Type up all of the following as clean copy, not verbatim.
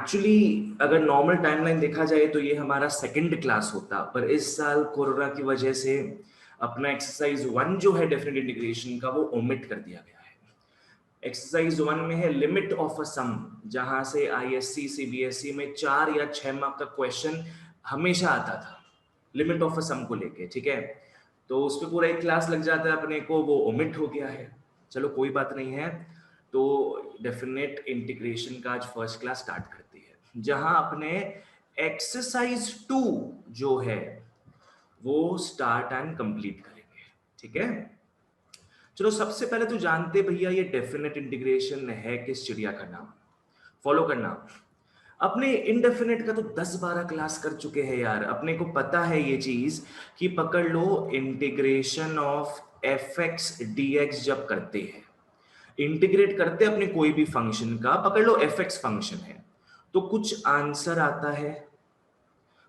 Actually अगर normal timeline देखा जाए तो ये हमारा सेकंड क्लास होता, पर इस साल कोरोना की वजह से अपना एक्सरसाइज 1 जो है डेफिनेट इंटीग्रेशन का वो ओमिट कर दिया गया है। एक्सरसाइज 1 में है लिमिट ऑफ अ सम, जहां से आईएससी सीबीएसई में 4 या 6 मार्क का क्वेश्चन हमेशा आता था लिमिट ऑफ अ सम को लेके, ठीक है। तो उस पर पूरा एक क्लास लग जाता है अपने को, वो ओमिट हो गया है। चलो कोई बात नहीं है। तो डेफिनेट इंटीग्रेशन का आज फर्स्ट क्लास स्टार्ट करती है, जहां अपने एक्सरसाइज 2 जो है वो स्टार्ट एंड कंप्लीट करेंगे, ठीक है। चलो सबसे पहले तो जानते भैया ये डेफिनेट इंटीग्रेशन है किस चिड़िया का नाम, फॉलो करना। अपने इनडेफिनेट का तो 10-12 क्लास कर चुके हैं यार, अपने को पता है ये चीज कि पकड़ लो integration of f x d x जब करते हैं, इंटीग्रेट करते अपने कोई भी फंक्शन का, पकड़ लो एफ एक्स फंक्शन है तो कुछ आंसर आता है।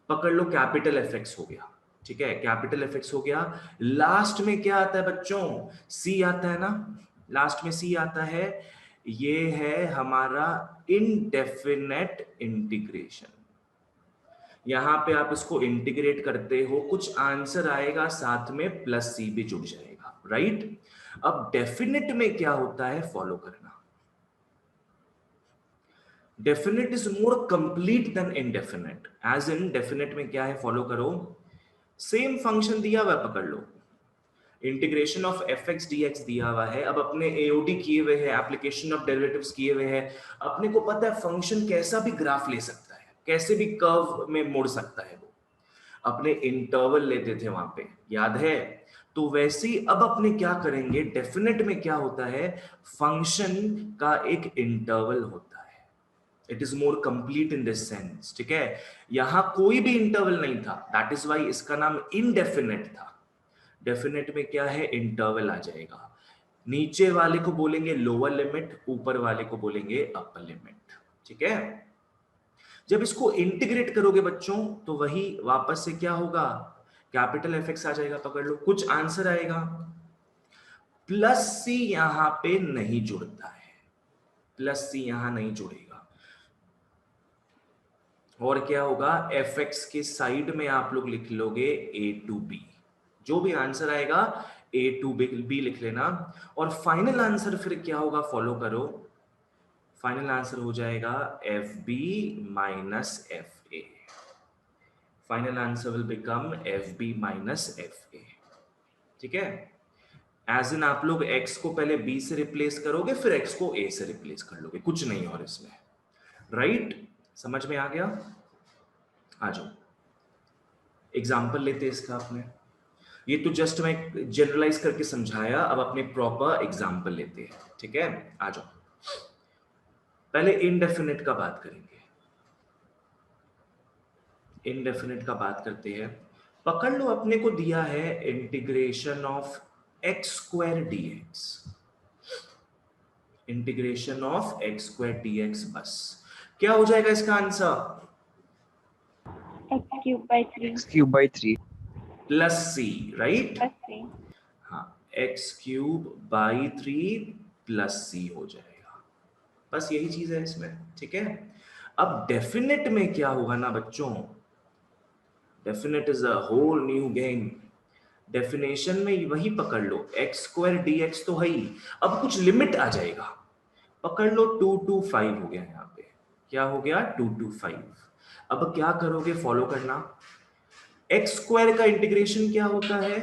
पकड़ लो कैपिटल एफ एक्स हो गया, ठीक है, कैपिटल एफ एक्स हो गया। लास्ट में क्या आता है बच्चों, सी आता है ना, लास्ट में सी आता है। ये है हमारा इनडेफिनेट इंटीग्रेशन। यहां पे आप इसको इंटीग्रेट करते हो, कुछ आंसर आएगा, साथ में प्लस सी भी जुड़ जाएगा, राइट। अब डेफिनेट में क्या होता है फॉलो करना। Definite is more complete than indefinite. As in definite में क्या है फॉलो करो, सेम फंक्शन दिया हुआ पकड़ लो, integration of f x d x दिया हुआ है। अब अपने एओडी किए हुए हैं, एप्लीकेशन ऑफ डेरिवेटिव्स किए हुए हैं, अपने को पता है फंक्शन कैसा भी ग्राफ ले सकता है, कैसे भी कर्व में मुड़ सकता है। वो अपने इंटरवल लेते थे वहां पे, याद है। तो वैसे ही अब अपने क्या करेंगे, डेफिनेट में क्या होता है, फंक्शन का एक इंटरवल होता है। It is more complete in this sense, ठीक है। यहां कोई भी इंटरवल नहीं था, दैट इज वाई इसका नाम इनडेफिनेट था। डेफिनेट में क्या है, इंटरवल आ जाएगा। नीचे वाले को बोलेंगे लोअर लिमिट, ऊपर वाले को बोलेंगे अपर लिमिट, ठीक है। जब इसको इंटीग्रेट करोगे बच्चों तो वही वापस से क्या होगा, कैपिटल एफ एक्स आ जाएगा, पकड़ लो, कुछ आंसर आएगा। प्लस सी यहां पे नहीं जुड़ता है, प्लस सी यहां नहीं जुड़ेगा। और क्या होगा, एफ एक्स के साइड में आप लोग लिख लोगे ए टू बी, जो भी आंसर आएगा ए टू बी लिख लेना। और फाइनल आंसर फिर क्या होगा, फॉलो करो, फाइनल आंसर हो जाएगा f b minus f a. Final answer will become f b minus f a, ठीक है। एज इन आप लोग x को पहले b से रिप्लेस करोगे, फिर x को a से रिप्लेस कर लोगे, कुछ नहीं और इसमें, राइट। समझ में आ गया। आ जाओ एग्जाम्पल लेते हैं इसका अपने। ये तो जस्ट मैं जनरलाइज करके समझाया, अब अपने प्रॉपर एग्जाम्पल लेते हैं, ठीक है। आ जाओ, पहले इनडेफिनेट का बात करेंगे, इनडेफिनेट का बात करते हैं। पकड़ लो अपने को दिया है integration of x square d x, integration of x square d x, बस क्या हो जाएगा इसका answer, x cube by 3 plus c, right. plus c. हाँ, x cube by 3 plus c हो जाएगा, बस यही चीज है इसमें, ठीक है। अब डेफिनेट में क्या होगा ना बच्चों, definite is a whole new game. Definition में वही पकड़ लो, एक्स स्क्वायर डी एक्स तो है ही, अब कुछ लिमिट आ जाएगा। पकड़ लो 2 to 5 हो गया यहाँ पे, क्या हो गया 2 to 5। अब क्या करोगे, फॉलो करना। एक्स स्क्वायर का इंटीग्रेशन क्या होता है,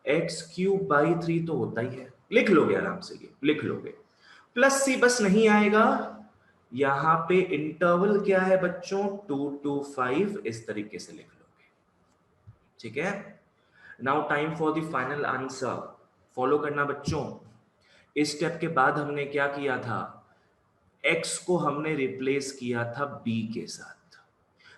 एक्स क्यूब बाई 3 तो होता ही है, लिख लोगे आराम से, ये लिख लोगे। प्लस सी बस नहीं आएगा, यहां पे इंटरवल क्या है बच्चों, 2 to 5, इस तरीके से लिख लोगे, ठीक है। Now time for the final answer, follow करना बच्चों। इस स्टेप के बाद हमने क्या किया था, x को हमने रिप्लेस किया था b के साथ,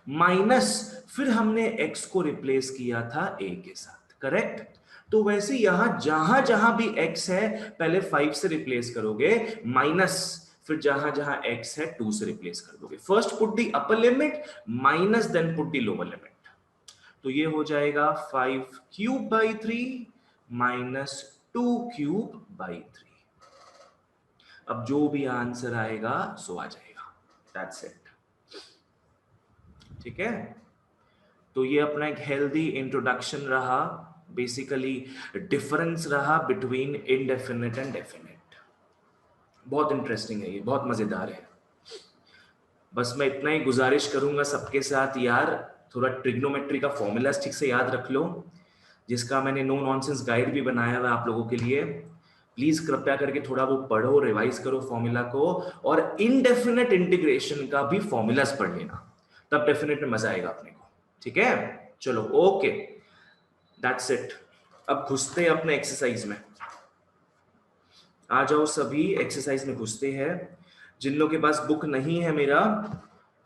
माइनस फिर हमने x को रिप्लेस किया था a के साथ, करेक्ट। तो वैसे यहां जहां जहां भी x है पहले 5 से रिप्लेस करोगे, माइनस फिर जहां जहां x है 2 से रिप्लेस कर दोगे। First put the upper limit minus then put the lower limit, तो ये हो जाएगा 5 cube by 3 minus 2 cube by 3। अब जो भी आंसर आएगा सो आ जाएगा, दैट्स इट। ठीक है, तो ये अपना एक हेल्दी इंट्रोडक्शन रहा, बेसिकली डिफरेंस रहा बिटवीन इनडेफिनेट एंड डेफिनेट। बहुत इंटरेस्टिंग है ये, बहुत मजेदार है। बस मैं इतना ही गुजारिश करूंगा सबके साथ यार, थोड़ा ट्रिग्नोमेट्री का फॉर्मूलाज ठीक से याद रख लो, जिसका मैंने नो नॉनसेंस गाइड भी बनाया हुआ है आप लोगों के लिए। प्लीज कृपया करके थोड़ा वो पढ़ो, रिवाइज करो फॉर्मूला को, और इनडेफिनेट इंटीग्रेशन का भी फॉर्मूलाज पढ़ लेना, तब डेफिनेट में मजा आएगा अपने को। ठीक है, चलो ओके, दैट्स इट। अब घुसते हैं अपने एक्सरसाइज में। आ जाओ सभी, एक्सरसाइज में घुसते हैं। जिन लोगों के पास बुक नहीं है मेरा,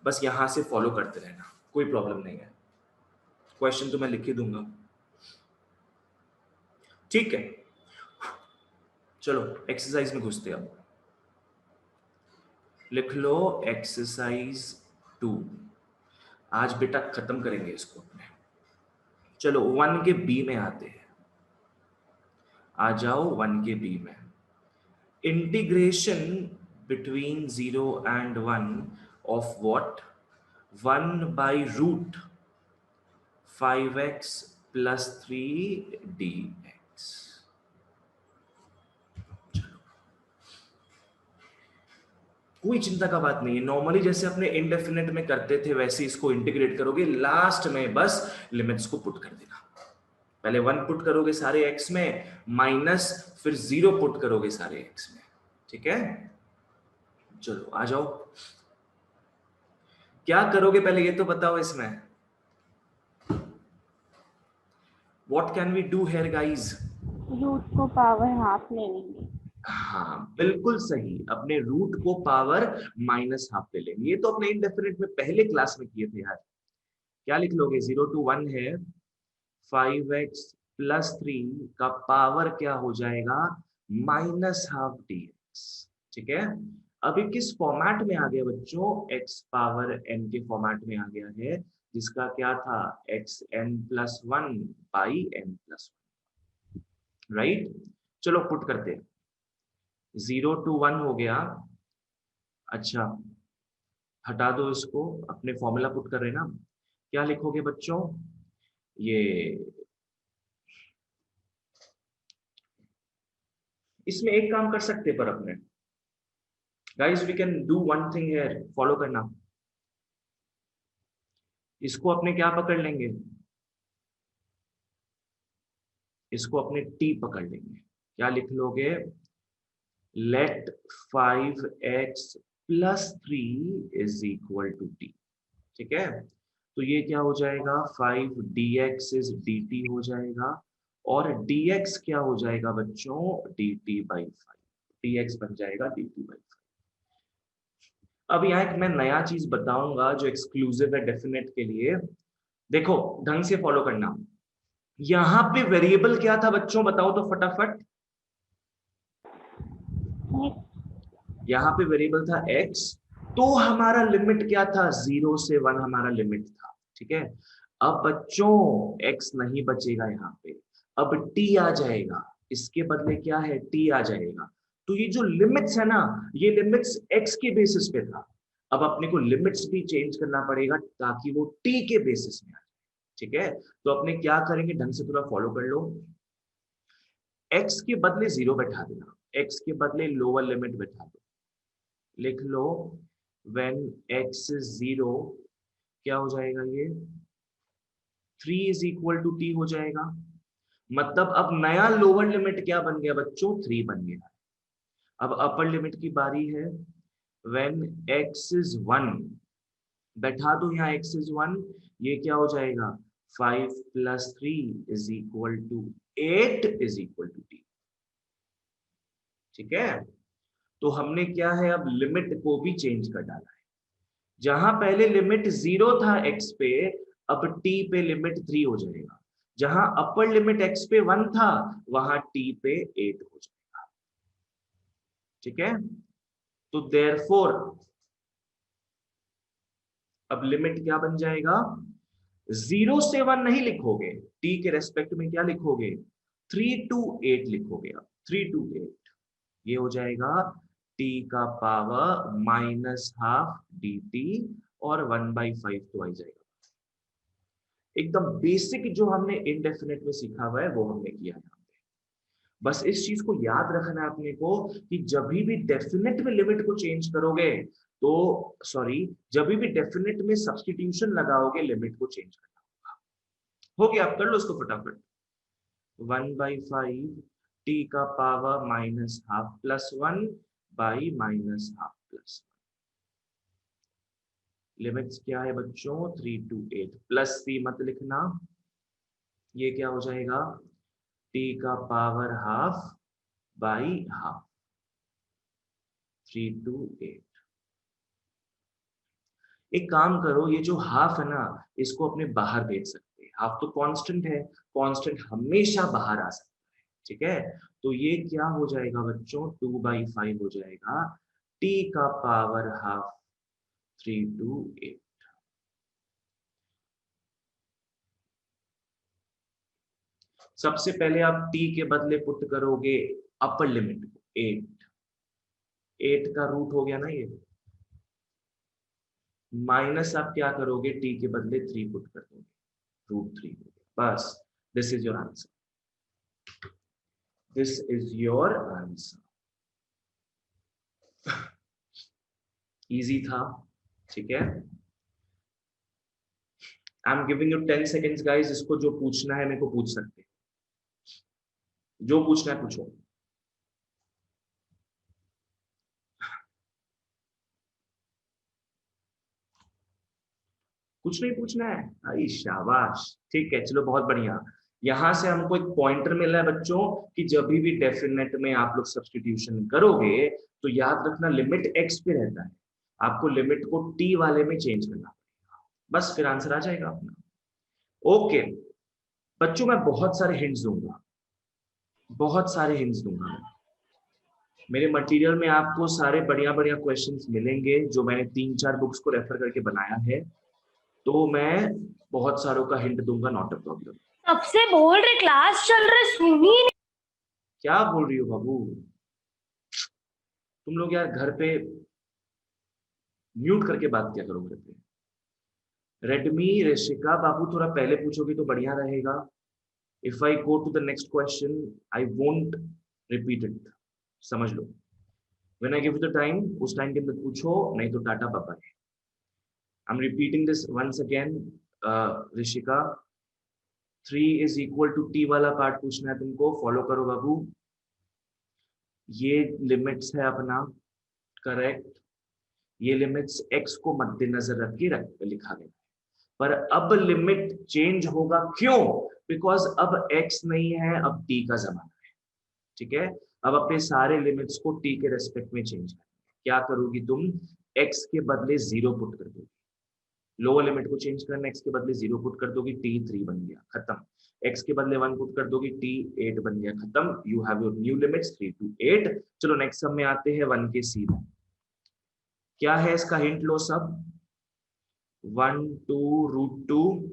बस यहां से फॉलो करते रहना, कोई प्रॉब्लम नहीं है। क्वेश्चन तो मैं लिख ही दूंगा। ठीक है, चलो एक्सरसाइज में घुसते हैं। अब लिख लो एक्सरसाइज 2। आज बेटा खत्म करेंगे इसको अपने। चलो 1 के बी में आते हैं। आ जाओ 1 के बी में। Integration between 0 and 1 of what? 1/रूट 5x plus 3 dx। कोई चिंता का बात नहीं है, नॉर्मली जैसे अपने इंडेफिनेट में करते थे वैसे इसको इंटीग्रेट करोगे, लास्ट में बस लिमिट्स को पुट कर देना। पहले 1 पुट करोगे सारे x में, माइनस फिर 0 पुट करोगे सारे x में। ठीक है, चलो आ जाओ। क्या करोगे पहले ये तो बताओ इसमें। What can we do here guys? Root को पावर हाफ ले लेंगे। हाँ बिल्कुल सही, अपने रूट को पावर -½ ले लेंगे। ये तो अपने इंडेफिनिट में पहले क्लास में किए थे यार। क्या लिख लोगे? 0 to 1 है, 5x plus 3 का पावर क्या हो जाएगा? -½ dx। ठीक है, अभी किस फॉर्मेट में आ गया बच्चों? x पावर n के फॉर्मेट में आ गया है, जिसका क्या था? xn+1/n+1, right. चलो पुट करते हैं। 0 to 1 हो गया। अच्छा, हटा दो इसको, अपने फॉर्मूला पुट कर रहे ना। क्या लिखोगे बच्चों? ये इसमें एक काम कर सकते पर अपने guys, we can do one thing here, follow करना। इसको अपने क्या पकड़ लेंगे? इसको अपने t पकड़ लेंगे। क्या लिख लोगे? Let 5x plus 3 is equal to t। ठीक है, तो ये क्या हो जाएगा? 5 dx is dt हो जाएगा, और dx क्या हो जाएगा बच्चों? dt/5। dx बन जाएगा dt/5। अब यहाँ एक मैं नया चीज बताऊंगा जो एक्सक्लूसिव है डेफिनेट के लिए। देखो ढंग से फॉलो करना। यहाँ पे वेरिएबल क्या था बच्चों, बताओ तो फटाफट। यहाँ पे वेरिएबल था x, तो हमारा लिमिट क्या था? 0 से 1 हमारा लिमिट था। ठीक है, अब बच्चों x नहीं बचेगा यहाँ पे, अब t आ जाएगा। इसके बदले क्या है? t आ जाएगा। तो ये जो लिमिट्स है ना, ये लिमिट्स x के बेसिस पे था। अब अपने को लिमिट्स भी चेंज करना पड़ेगा ताकि वो t के बेसिस में आ जाए। ठीक है, तो अपने क्या करेंगे, ढंग से पूरा फॉलो कर लो। x के बदले 0 बैठा देना, x के बदले लोअर लिमिट बैठा दो। लिख लो when x is 0, क्या हो जाएगा? ये 3 is equal to t हो जाएगा। मतलब अब नया लोअर लिमिट क्या बन गया बच्चों? 3 बन गया। अब अपर लिमिट की बारी है। when x is 1, बैठा दो यहाँ x is 1, ये क्या हो जाएगा? 5 plus 3 is equal to 8 is equal to t। ठीक है, तो हमने क्या है, अब लिमिट को भी चेंज कर डाला है। जहां पहले लिमिट 0 था x पे, अब t पे लिमिट 3 हो जाएगा। जहां अपर लिमिट x पे 1 था, वहां t पे 8 हो जाएगा। ठीक है, तो देयरफॉर अब लिमिट क्या बन जाएगा? 0 से 1 नहीं लिखोगे, t के रेस्पेक्ट में क्या लिखोगे? 3 to 8 लिखोगे। अब 3 to 8 ये हो जाएगा t का पावर -½ dt, और 1/5 तो आ जाएगा। एकदम बेसिक जो हमने इनडेफिनेट में सीखा हुआ है वो हमने किया यहाँ पे। बस इस चीज को याद रखना है अपने को कि जब भी डेफिनेट में लिमिट को चेंज करोगे तो जब भी डेफिनेट में सब्स्टिट्यूशन लगाओगे लिमिट को चेंज करना होगा। हो गया, आप कर लो इसको फटाफट। 1/5 t का power -½ plus 1 by -½ plus 1। Limits क्या है बच्चों? 3 to 8 प्लस c मत लिखना, ये क्या हो जाएगा? t का पावर ½ बाई ½ 3 to 8। एक काम करो, ये जो हाफ है ना इसको अपने बाहर भेज सकते हैं। हाफ तो कांस्टेंट है, कांस्टेंट हमेशा बाहर आ सकता है, ठीक है? तो ये क्या हो जाएगा बच्चों? 2/5 हो जाएगा, t का पावर ½ 3 to 8। सबसे पहले आप t के बदले पुट करोगे अपर लिमिट को 8 का रूट हो गया ना ये, माइनस आप क्या करोगे? t के बदले 3 पुट कर दोगे, √3 हो गया। बस, this is your answer, this is your answer. Easy था, ठीक है? I am giving you 10 seconds guys, इसको जो पूछना है मेरे को पूछ सकते हैं, जो पूछना है पूछो। कुछ नहीं पूछना है? आई शाबाश, ठीक है, चलो बहुत बढ़िया। यहां से हमको एक पॉइंटर मिला है बच्चों कि जब भी डेफिनेट में आप लोग सब्स्टिट्यूशन करोगे तो याद रखना लिमिट x पे रहता है, आपको लिमिट को t वाले में चेंज करना पड़ेगा, बस फिर आंसर आ जाएगा अपना। ओके बच्चों, मैं बहुत सारे हिंट्स दूंगा, बहुत सारे हिंट्स दूंगा मैं। मेरे मटेरियल में आपको सारे बढ़िया बढ़िया क्वेश्चंस मिलेंगे जो मैंने 3-4 बुक्स को रेफर करके बनाया है, तो मैं बहुत सारों का हिंट दूंगा, नॉट अ प्रॉब्लम। सबसे बोल रहे क्लास चल रहे सुनिए। क्या बोल रही हो बाबू? तुम लोग यार घर पे म्यूट करके बात किया करो घर पे। रेडमी ऋषिका बाबू थोड़ा पहले पूछोगे तो बढ़िया रहेगा। If I go to the next question I won't repeat it, समझ लो। When I give you the time, उस टाइम के अंदर पूछो, नहीं तो टाटा बाबा है। I am repeating this once again. Rishika 3 is equal to t वाला पार्ट पूछना है तुमको, फॉलो करो बाबू। ये लिमिट्स है अपना, करेक्ट। ये लिमिट्स x को मद्देनजर रख के लिखा गया, पर अब लिमिट चेंज होगा, क्यों? बिकॉज अब x नहीं है, अब t का जमाना है, ठीक है? अब अपने सारे लिमिट्स को t के रेस्पेक्ट में चेंज करना है। क्या करोगी तुम? x के बदले 0 पुट कर दोगी, लोअर लिमिट को चेंज करना, x के बदले 0 पुट कर दोगी, t 3 बन गया, खत्म। x के बदले 1 पुट कर दोगी, t 8 बन गया, खत्म। You have your new limits 3 to 8। चलो नेक्स्ट सम में आते हैं 1 के सीधा। क्या है इसका हिंट लो सब। 1 to √2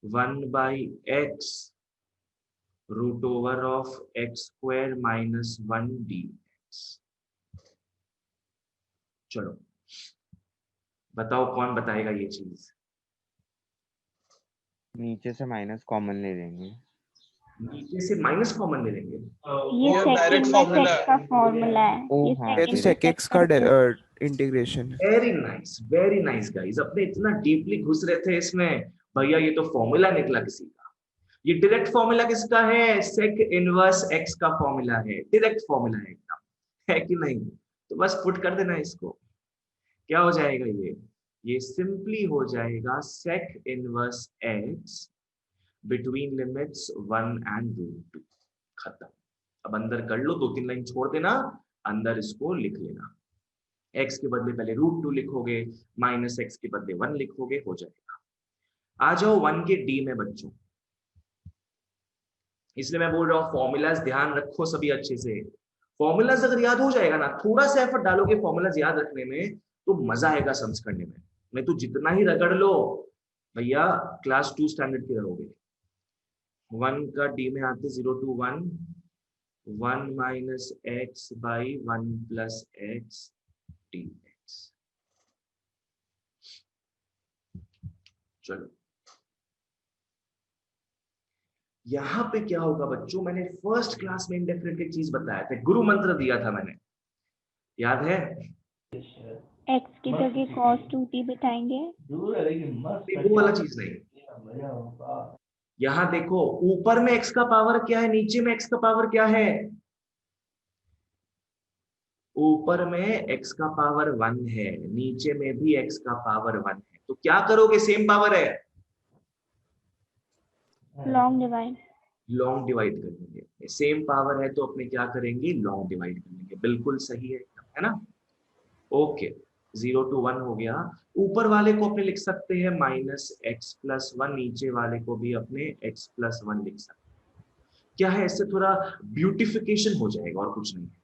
1/x √x² - 1 dx। चलो बताओ कौन बताएगा ये चीज? नीचे से माइनस कॉमन ले लेंगे। नीचे से माइनस कॉमन ले लेंगे? ये सेकंड फॉर्मूला का फॉर्मूला है, ये हाँ, सेकंड x का इंटीग्रेशन है। वेरी नाइस गाइस, अपने इतना डीपली घुस रहे थे इसमें। भैया ये तो फॉर्मूला निकला किसी का। ये डायरेक्ट फॉर्मूला किसका है? सेक इनवर्स x का फॉर्मूला है, डायरेक्ट फॉर्मूला है एकदम, है कि नहीं? तो बस पुट कर देना इसको, क्या हो जाएगा ये सिंपली हो जाएगा sec inverse x between limits 1 and √2, खत्म। अब अंदर कर लो, 2-3 लाइन छोड़ देना, अंदर इसको लिख लेना। x के बदले पहले √2 लिखोगे, -x के बदले 1 लिखोगे, हो जाएगा। आ जाओ 1 के d में बच्चों, इसलिए मैं बोल रहा हूँ फॉर्मूलाज ध्यान रखो सभी अच्छे से। फॉर्मूलाज अगर याद हो जाएगा ना, थोड़ा सा एफर्ट डालोगे फॉर्मूलाज याद रखने में, तो मजा आएगा सम्स करने में। नहीं तो जितना ही रगड़ लो भैया, क्लास 2 स्टैंडर्ड के रहोगे। 1 का d में आते 0 to 1 1 - x by 1 plus x dx। चलो यहां पे क्या होगा बच्चों, मैंने फर्स्ट क्लास में इंडेफिनिट एक चीज बताया था, गुरु मंत्र दिया था मैंने, याद है? x की जगह cos 2t बिठाएंगे। वो वाला चीज नहीं, यहां देखो ऊपर में x का पावर क्या है, नीचे में x का पावर क्या है? ऊपर में x का पावर 1 है, नीचे में भी x का पावर 1 है, तो क्या करोगे? सेम पावर है, लॉन्ग डिवाइड। लॉन्ग डिवाइड कर लेंगे। सेम पावर है तो अपने क्या करेंगे? लॉन्ग डिवाइड कर लेंगे। बिल्कुल सही है ना? ओके, 0 to 1 हो गया। ऊपर वाले को अपने लिख सकते हैं -x+1, नीचे वाले को भी अपने x+1 लिख सकते हैं। क्या है, इससे थोड़ा ब्यूटिफिकेशन हो जाएगा और कुछ नहीं है।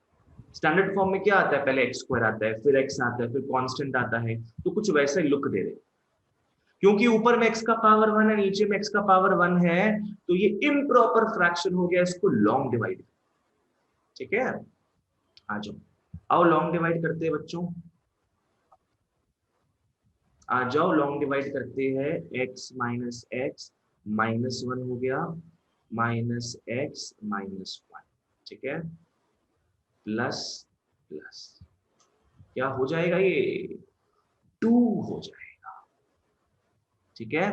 स्टैंडर्ड फॉर्म में क्या आता है? पहले x² आता है, फिर x आता है, फिर कांस्टेंट आता है, तो कुछ वैसा ही लुक दे रहे। क्योंकि ऊपर में x का पावर 1 है, नीचे में x का पावर 1 है, तो ये इम्प्रॉपर फ्रैक्शन हो गया, इसको लॉन्ग डिवाइड। ठीक है, आ जाओ, आओ लॉन्ग डिवाइड करते हैं बच्चों, आ जाओ लॉन्ग डिवाइड करते हैं। x माइनस एक्स -1 हो गया, -x -1, ठीक है, प्लस प्लस क्या हो जाएगा? ये 2 हो जाएगा। ठीक है,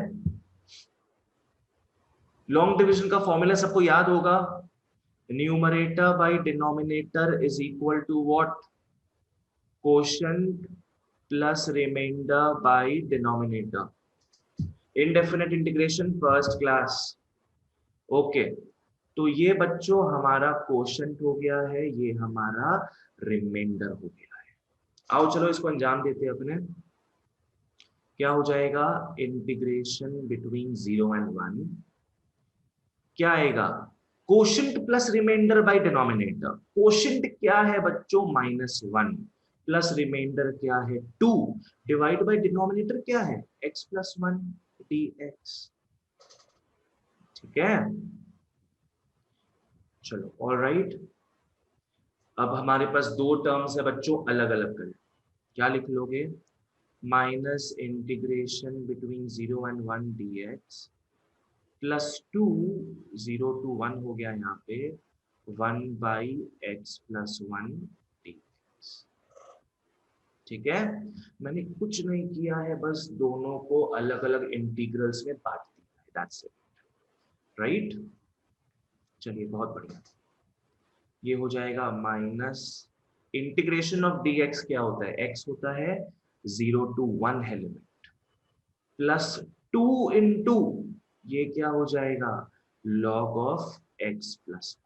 लॉन्ग डिवीजन का फॉर्मूला सबको याद होगा, numerator by denominator is equal to what? Quotient plus remainder by denominator. Indefinite integration first class. Okay, तो ये बच्चों हमारा क्वोशिएंट हो गया है, ये हमारा रिमाइंडर हो गया है। आओ चलो इसको अंजाम देते हैं अपने। क्या हो जाएगा? इंटीग्रेशन बिटवीन 0 एंड 1 क्या आएगा? Quotient plus remainder by denominator. Quotient क्या है बच्चों? -1 प्लस रिमाइंडर क्या है? 2 डिवाइड बाय डिनोमिनेटर क्या है? x+1 dx। ठीक है, चलो ऑलराइट। अब हमारे पास दो टर्म्स है बच्चों, अलग अलग करें। क्या लिख लोगे? Minus integration between 0 and 1 dx +2 0 to 1 हो गया यहाँ पे 1/x+1 dx। ठीक है, मैंने कुछ नहीं किया है, बस दोनों को अलग अलग इंटीग्रल्स में बांट दिया है, दैट्स इट, राइट। चलिए बहुत बढ़िया, ये हो जाएगा माइनस इंटीग्रेशन ऑफ dx क्या होता है? x होता है 0 to 1 है लिमिट, +2 इंटू ये क्या हो जाएगा? log of x+1।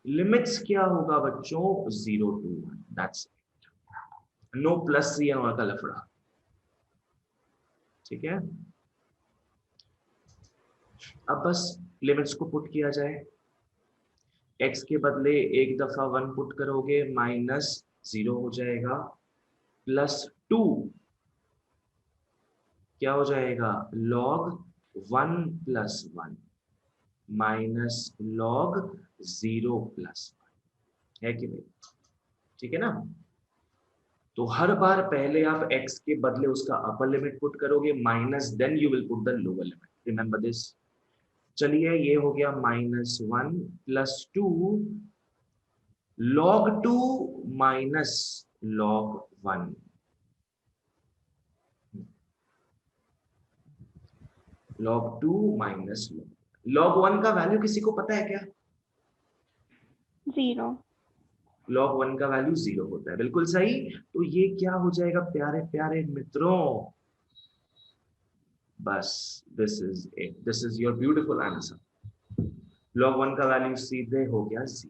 लिमिट्स क्या होगा बच्चों? 0 to 1, that's it, no plus या का लफड़ा। ठीक है, अब बस लिमिट्स को पुट किया जाए। x के बदले एक दफा 1 पुट करोगे, -0 हो जाएगा, +2 क्या हो जाएगा? log 1 + 1 माइनस log 0 + 1 है कि नहीं? ठीक है ना? तो हर बार पहले आप x के बदले उसका अपर लिमिट पुट करोगे, minus then you will put the lower limit, remember this. चलिए ये हो गया -1 +2 log 2 minus log 1। log 2 minus log 1 का वैल्यू किसी को पता है क्या? 0। log 1 का वैल्यू 0 होता है, बिल्कुल सही। तो ये क्या हो जाएगा प्यारे प्यारे मित्रों? बस this is it, this is your beautiful answer. log 1 का वैल्यू सीधे हो गया 0।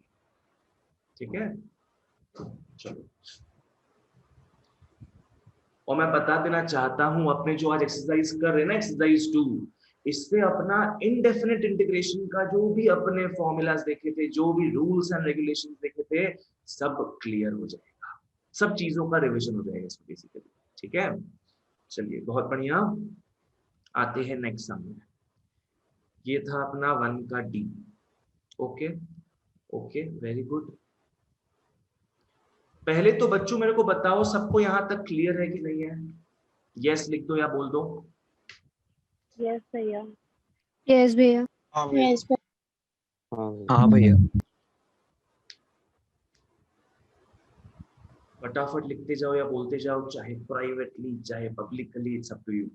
ठीक है, चलो, और मैं बता देना चाहता हूं अपने जो आज एक्सरसाइज कर रहे हैं ना, एक्सरसाइज 2, इससे अपना इनडेफिनेट इंटीग्रेशन का जो भी अपने फॉर्मूलाज देखे थे, जो भी रूल्स एंड रेगुलेशंस देखे थे, सब क्लियर हो जाएगा, सब चीजों का रिवीजन हो जाएगा इसमें बेसिकली। ठीक है, चलिए बहुत बढ़िया, आते हैं नेक्स्ट सम में। ये था अपना 1 का D. Okay okay, very good. पहले तो बच्चों मेरे को बताओ, सबको यहां तक क्लियर है कि नहीं है? यस लिख दो या बोल दो। यस भैया। यस भैया। हाँ भैया। Yes, but हाँ भैया। फटाफट लिखते जाओ या बोलते जाओ, चाहे प्राइवेटली चाहे publicly, it's up to you.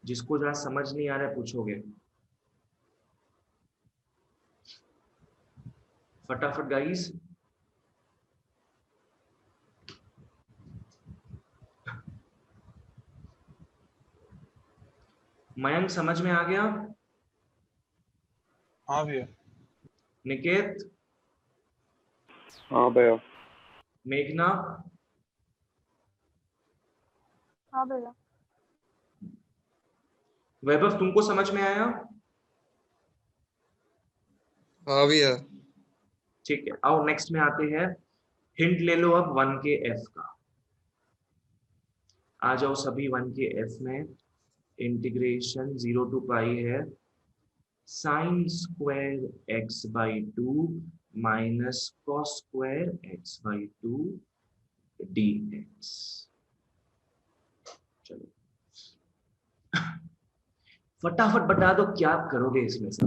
जिसको जरा समझ नहीं आ रहा है पूछोगे। फटाफट गाइस। मयंक समझ में आ गया? हाँ भैया। निकेत, हाँ भैया। मेघना, हाँ भैया। वैभव, तुमको समझ में आया? हाँ भैया। ठीक है, आओ नेक्स्ट में आते हैं। हिंट ले लो अब 1 के एफ का। आ जाओ सभी 1 के एफ में। इंटीग्रेशन 0 टू पाई है sine square x by 2 minus cos square x by 2 dx। चलो फटाफट बता दो क्या करोगे इसमें सब।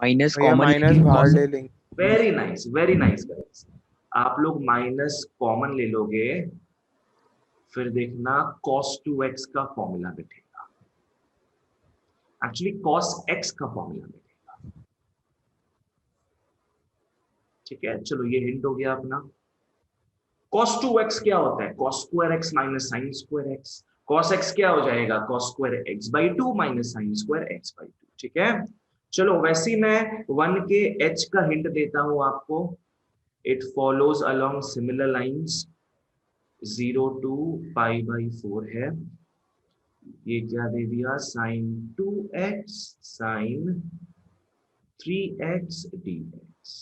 माइनस भैया कॉमन माइनस बाहर ले लेंगे। Very nice, very nice guys. आप लोग माइनस कॉमन ले लोगे, फिर देखना cos 2x का फॉर्मूला बैठेगा। एक्चुअली cos x का फॉर्मूला बैठेगा। ठीक है, चलो ये हिंट हो गया अपना। cos 2x क्या होता है? cos square x minus sine square x। cos x क्या हो जाएगा? cos square x by 2 minus sine square x by 2। ठीक है, चलो वैसे ही मैं 1 के h का हिंट देता हूं आपको। It follows along similar lines. 0 to pi by 4 है। ये क्या दे दिया? Sine 2x sine 3x dx।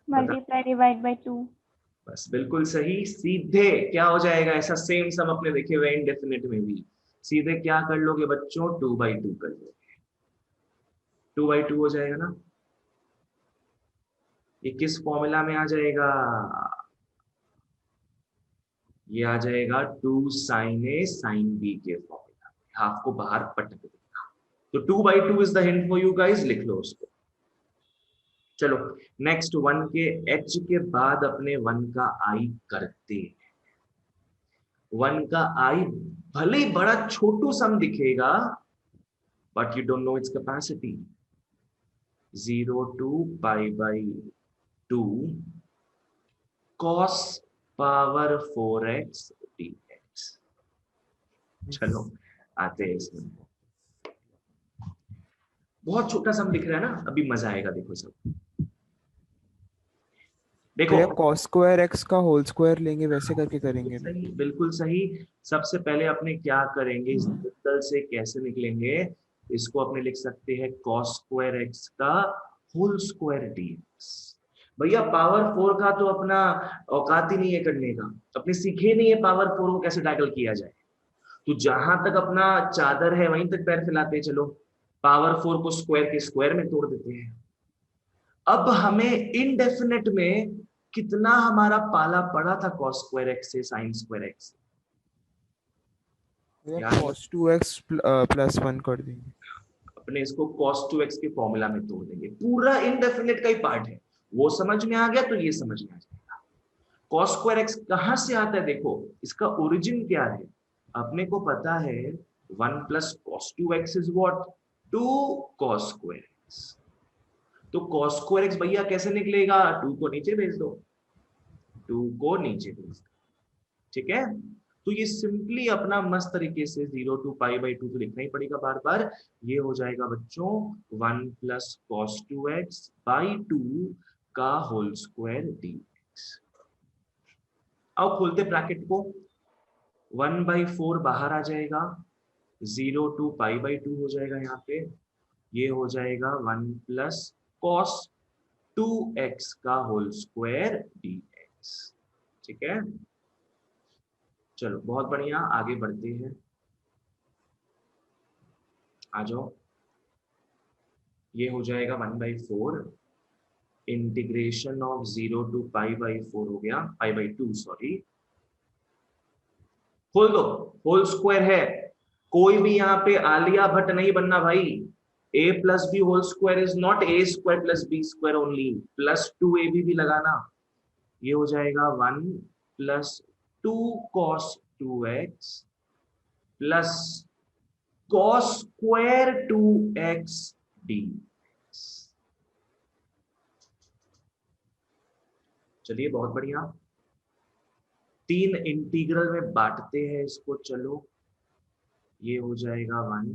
Multiply divide by 2. बस बिल्कुल सही। सीधे क्या हो जाएगा? ऐसा सेम सम अपने देखे हुए इंडेफिनिट में भी सीधे क्या कर लोगे बच्चों? 2/2 कर लोगे। 2/2 हो जाएगा ना। ये किस फॉर्मूला में आ जाएगा? ये आ जाएगा 2 साइन ए साइन बी के फॉर्मूला में। हाफ को बाहर पटक देगा। तो 2/2 is the hint for you guys, लिख लो उसको। चलो नेक्स्ट 1 के h के बाद अपने 1 का i करते हैं। 1 का i भले ही बड़ा छोटू सम दिखेगा, but you don't know its capacity. 0 to pi by 2 cos power 4x dx। चलो आते हैं इसमें। बहुत छोटा सम दिख रहा है ना, अभी मजा आएगा। देखो सब, देखो भैया cos स्क्वायर x का होल स्क्वायर लेंगे, वैसे करके करेंगे ना। सही, बिल्कुल सही। सबसे पहले अपने क्या करेंगे, इस डिफरेंशियल से कैसे निकलेंगे? इसको अपने लिख सकते हैं cos स्क्वायर x का होल स्क्वायर dx। भैया पावर 4 का तो अपना औकात ही नहीं है करने का, अपने सीखे नहीं है पावर 4 को कैसे टैकल किया जाए। तो जहां तक अपना चादर है वहीं तक पैर फैलाते हैं। चलो पावर 4 को स्क्वायर के स्क्वायर में तोड़ देते हैं। अब हमें इनडेफिनेट में कितना हमारा पाला पड़ा था cos स्क्वायर x से sin स्क्वायर x से? भैया यार cos 2x प्लस 1 कर देंगे। अपने इसको cos 2x के फॉर्मूला में तोड़ देंगे। पूरा इनडेफिनेट का ही पार्ट है, वो समझ में आ गया तो ये समझ में आ जाएगा। cos स्क्वायर x कहां से आता है? देखो इसका ओरिजिन क्या है अपने को पता है। 1 plus cos 2x is what? 2 cos square x। तो cos स्क्वायर x भैया कैसे निकलेगा? 2 को नीचे भेज दो, 2 को नीचे भेज दो। ठीक है, तो ये सिंपली अपना मस्त तरीके से 0 टू पाई बाई 2 तो लिखना ही पड़ेगा बार बार। ये हो जाएगा बच्चों 1 प्लस cos 2x बाई 2 का होल स्क्वायर dx। अब खोलते ब्रैकेट को, 1/4 बाहर आ जाएगा, 0 टू पाई बाई 2 हो जाएगा यहाँ पे। ये हो जाएगा 1 प्लस cos 2x का होल स्क्वायर dx। ठीक है, चलो बहुत बढ़िया, आगे बढ़ते हैं। आ जाओ, ये हो जाएगा 1/4 integration of 0 to pi by 4 हो गया, पाई बाई 2 सॉरी, खोल दो, होल स्क्वायर है, कोई भी यहाँ पे आलिया भट्ट नहीं बनना भाई। a plus b whole square is not a square plus b square only, plus 2ab भी लगाना, ये हो जाएगा 1 plus 2 cos 2x plus cos square 2x dx। चलिए बहुत बढ़िया, 3 इंटीग्रल में बांटते हैं इसको, चलो ये हो जाएगा 1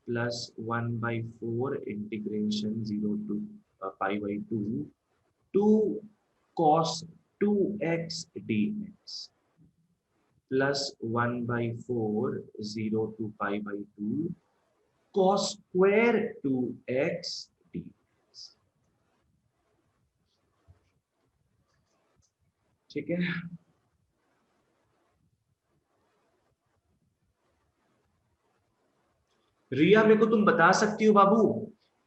plus 1/4 integration 0 to pi by 2 cos 2x dx plus 1/4 0 to pi by 2 cos square 2x dx। ठीक है, रिया मेरे को तुम बता सकती हो बाबू,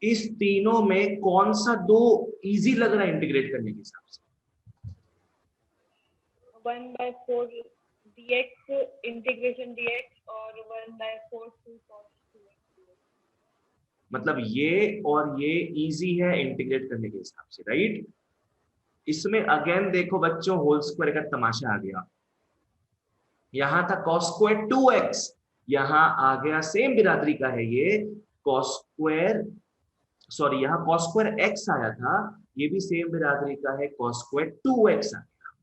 इस तीनों में कौन सा 2 इजी लग रहा है इंटीग्रेट करने के हिसाब से? 1/4 dx इंटीग्रेशन dx और 1/4 2 cos 2x। मतलब ये और ये इजी है इंटीग्रेट करने के हिसाब से, राइट? इसमें अगेन देखो बच्चों, होल स्क्वायर का तमाशा आ गया, यहां था cos स्क्वायर 2x, यहां आ गया सेम बिरादरी का है ये cos स्क्वायर, सॉरी यहाँ cos स्क्वायर x आया था, ये भी सेम बिरादरी का है cos स्क्वायर 2x आ गया।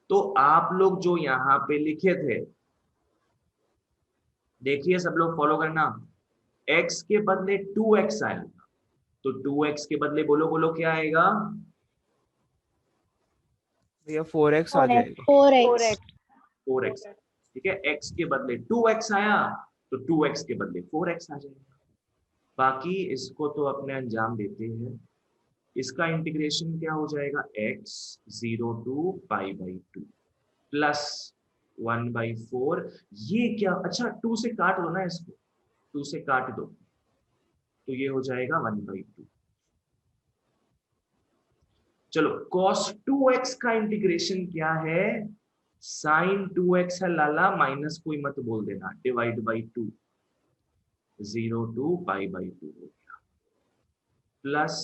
तो आप लोग जो यहाँ पे लिखे थे, देखिए सब लोग फॉलो करना, x के बदले 2x आया था, तो 2x के बदले बोलो बोलो क्या आएगा? भैया 4x आ जाएगा। 4x, ठीक है, x के बदले 2x आया तो 2x के बदले 4x आ जाएगा। बाकी इसको तो अपने अंजाम देते हैं, इसका इंटीग्रेशन क्या हो जाएगा, x 0 to pi by 2 plus 1/4, ये क्या, अच्छा 2 से काट दो ना इसको, 2 से काट दो तो ये हो जाएगा 1/2। चलो cos 2x का इंटीग्रेशन क्या है, sin 2x है लाला, माइनस कोई मत बोल देना, divide by 2 0 to pi by 2 हो गया, प्लस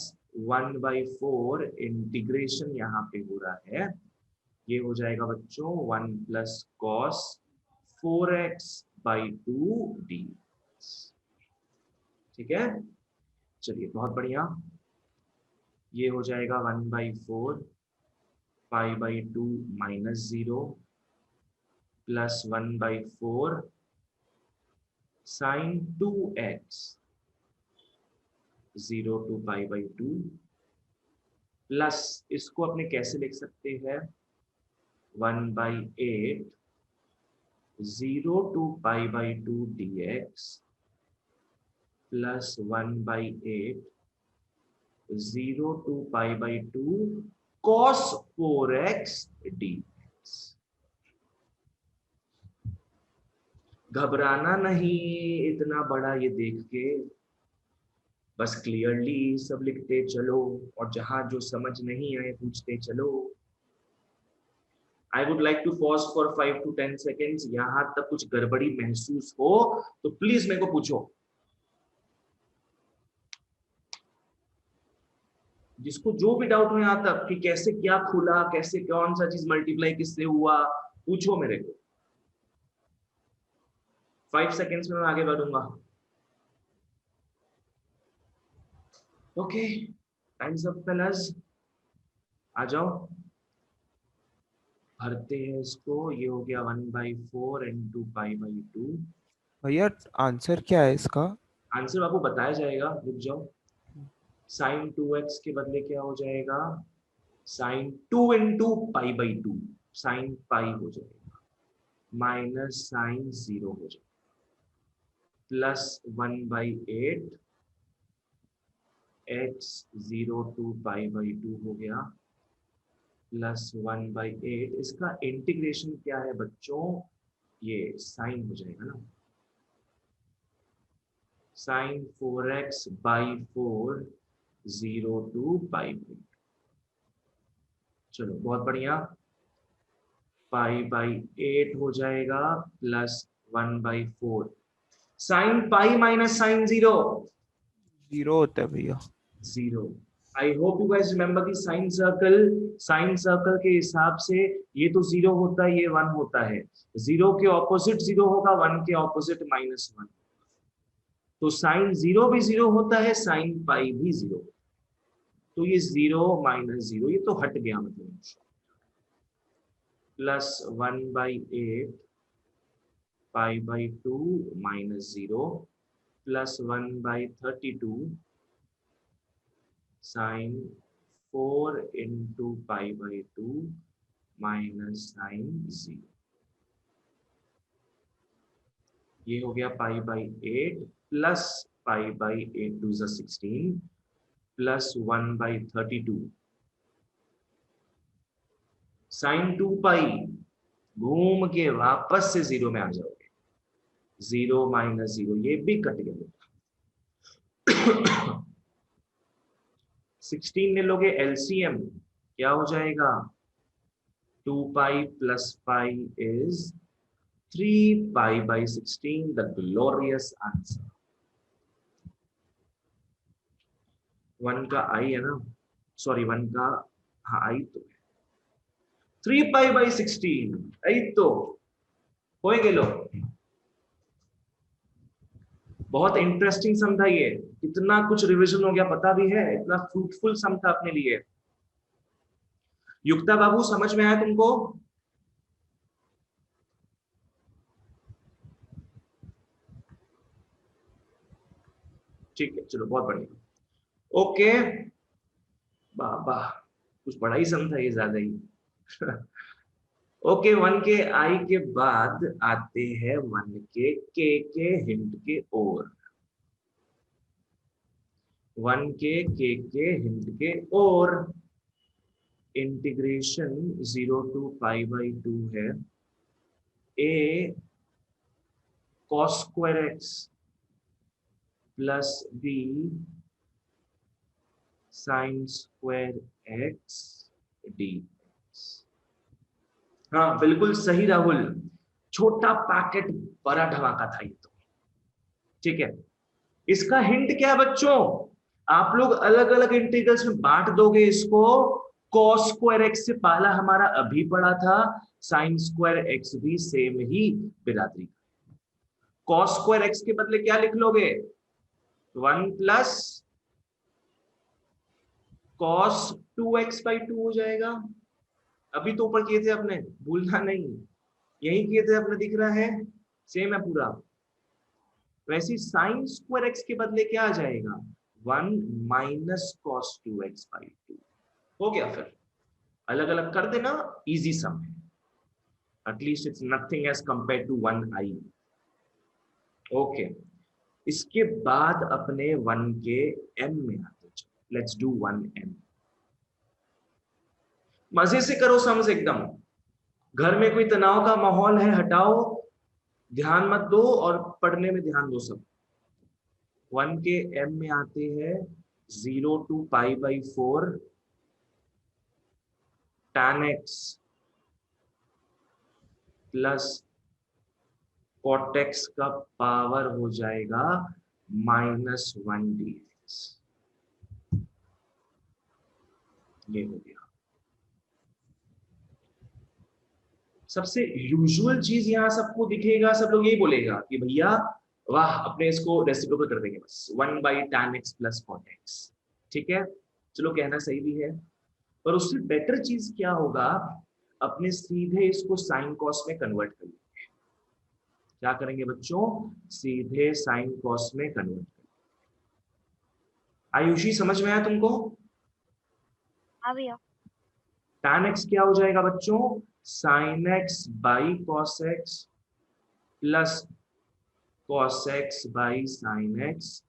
1/4 इंटीग्रेशन यहाँ पे हो रहा है, ये हो जाएगा बच्चों 1 प्लस cos 4x/2 dx। ठीक है, चलिए बहुत बढ़िया, ये हो जाएगा 1/4 pi by 2 minus 0 plus 1/4 sin 2x 0 to pi by 2 plus, इसको अपने कैसे लिख सकते हैं, 1/8 0 to pi by 2 dx plus 1/8 0 to pi by 2 cos 4x dx। घबराना नहीं इतना बड़ा ये देख के, बस क्लियरली सब लिखते चलो, और जहां जो समझ नहीं आए पूछते चलो। I would like to pause for 5 to 10 seconds, यहां तक कुछ गड़बड़ी महसूस हो तो प्लीज मेरे को पूछो, जिसको जो भी डाउट हो यहाँ तक कि कैसे क्या खुला, कैसे कौन सा चीज मल्टीप्लाई किससे हुआ, पूछो मेरे को। 5 सेकेंड्स में मैं आगे बढ़ूंगा। ओके, टाइम्स अप फेलर्स, आ जाओ, भरते हैं इसको, ये हो गया 1/4 इंटू पाई बाई 2। भैया आंसर क्या है इसका? आंसर आपको बताया जाएगा, रुक जाओ। sin 2x के बदले क्या हो जाएगा, sin 2 into pi by 2, sin pi हो जाएगा, माइनस sin 0 हो जाएगा, plus 1/8 x 0 to pi by 2 हो गया, प्लस 1/8, इसका इंटीग्रेशन क्या है बच्चों, ये साइन हो जाएगा ना, sin 4x/4 0 to pi by. चलो बहुत बढ़िया, पाई बाई 8 हो जाएगा plus 1/4। Sine pi minus sine 0 0 होता है भैया। 0। I hope you guys remember कि साइन सर्कल के हिसाब से ये तो 0 होता है, ये 1 होता है। 0 के ऑपोजिट 0 होगा, 1 के ऑपोजिट -1। तो साइन 0 भी 0 होता है, साइन पाई भी 0। तो ये 0 - 0 ये तो हट गया, मतलब plus 1/8 pi by 2 -0 plus 1/32 sine 4 into pi by 2 minus sine 0। ये हो गया pi by 8 plus pi by 8 2 16 plus 1/32 sine 2 pi, घूम के वापस से 0 में आ जाओगे। 0 - 0 ये भी कट गया। 16 ले लोगे एलसीएम, क्या हो जाएगा? 2 pi plus pi is 3 pi by 16, the glorious answer. 1 का आई है ना, सॉरी 1 का हाँ आई तो है, 3 पाई बाई 16 आई तो हो गेलो। बहुत इंटरेस्टिंग सम था ये, कितना कुछ रिवीजन हो गया पता भी है, इतना फ्रूटफुल सम था अपने लिए। युक्ता बाबू समझ में आया तुमको? ठीक है चलो बहुत बढ़िया। ओके बाबा कुछ बड़ा ही सम था ये, ज्यादा ही। ओके 1 के आई के बाद आते हैं 1 के हिंट के ओर। 1 के हिंट के ओर इंटीग्रेशन 0 to पाई बाई 2 है। a cos square x plus b sin square x dx। हाँ बिल्कुल सही राहुल, छोटा पैकेट बड़ा धमाका था ये तो। ठीक है, इसका हिंट क्या है बच्चों? आप लोग अलग अलग इंटीग्रल्स में बांट दोगे इसको। cos स्क्वायर x से पहला हमारा अभी पढ़ा था, sin स्क्वायर x भी सेम ही बिरादरी। cos स्क्वायर x के बदले क्या लिख लोगे? 1 प्लस cos 2x/2 हो जाएगा। अभी तो ऊपर किए थे अपने, भूलना नहीं, यही किए थे अपने, दिख रहा है सेम है पूरा। वैसे sin स्क्वायर x के बदले क्या आ जाएगा? 1 माइनस cos 2x/2 हो गया। फिर अलग अलग कर देना, इजी सम है, at least it's nothing as compare to 1i। Okay इसके बाद अपने 1 के m में आते, लेट्स डू 1m। मजे से करो सम्स एकदम, घर में कोई तनाव का माहौल है हटाओ, ध्यान मत दो और पढ़ने में ध्यान दो सब। 1 के m में आते हैं 0 to pi by 4 tan x plus cot x का पावर हो जाएगा -1 dx। ये हो गया। सबसे यूजुअल चीज यहां सबको दिखेगा, सब लोग यही बोलेगा कि भैया वाह अपने इसको रेसिप्रोकल कर देंगे बस, 1/tan x plus cot x। ठीक है चलो कहना सही भी है, पर उससे बेटर चीज क्या होगा, अपने सीधे इसको साइन कॉस में कन्वर्ट कर लेंगे। क्या करेंगे बच्चों? सीधे साइन कॉस में कन्वर्ट करेंगे। आयुषी समझ में आया तुमको? हाँ भैया। tan x क्या हो जाएगा बच्चों? sin x by cos x plus cos x by sin x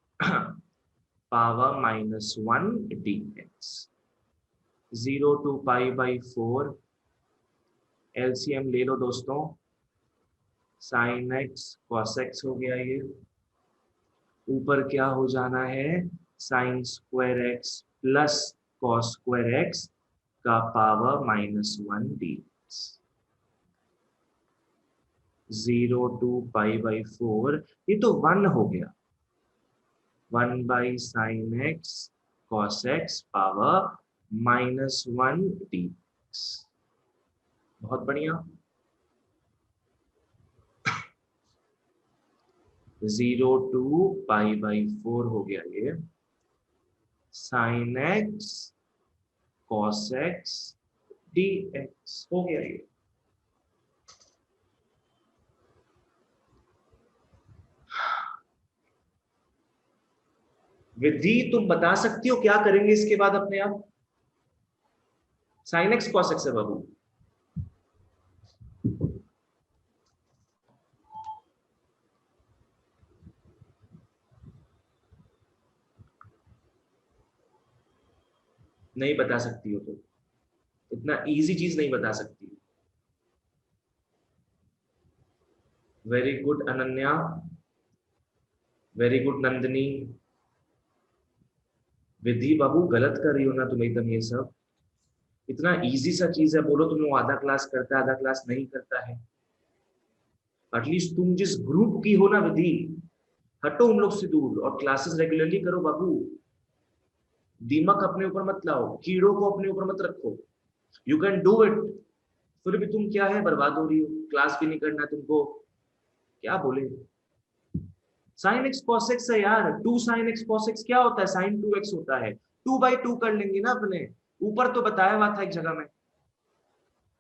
power -1 dx। 0 to pi by 4 LCM ले लो दोस्तों, sin x cos x हो गया, ये ऊपर क्या हो जाना है sine square x plus cos square x का पावर -1 dx। 0 to π/4, ये तो 1 हो गया। 1/sin x cos x power -1 dx। बहुत बढ़िया। 0 to π/4 हो गया ये। sin x cos x dx हो गया ये। विधि तुम बता सकती हो क्या करेंगे इसके बाद अपने आप? sin x cos x है बाबू। नहीं बता सकती हो तो इतना इजी चीज नहीं बता सकती। Very good Ananya, very good Nandini. Vidhi बाबू गलत कर रही हो ना तुम एकदम। ये सब इतना इजी सा चीज है, बोलो तुम आधा क्लास करता है आधा क्लास नहीं करता है। एटलीस्ट तुम जिस ग्रुप की हो ना विधि, हटो उन लोग से दूर और क्लासेस रेगुलरली करो बाबू। दीमक अपने ऊपर मत लाओ, कीड़ों को अपने ऊपर मत रखो। You can do it. फिर भी तुम क्या है, बर्बाद हो रही हो। क्लास भी नहीं करना है तुमको, क्या बोले। sin x cos x है यार। 2 sin x cos x क्या होता है? sin 2x होता है। 2/2 कर लेंगे ना अपने। ऊपर तो बताया हुआ था एक जगह में,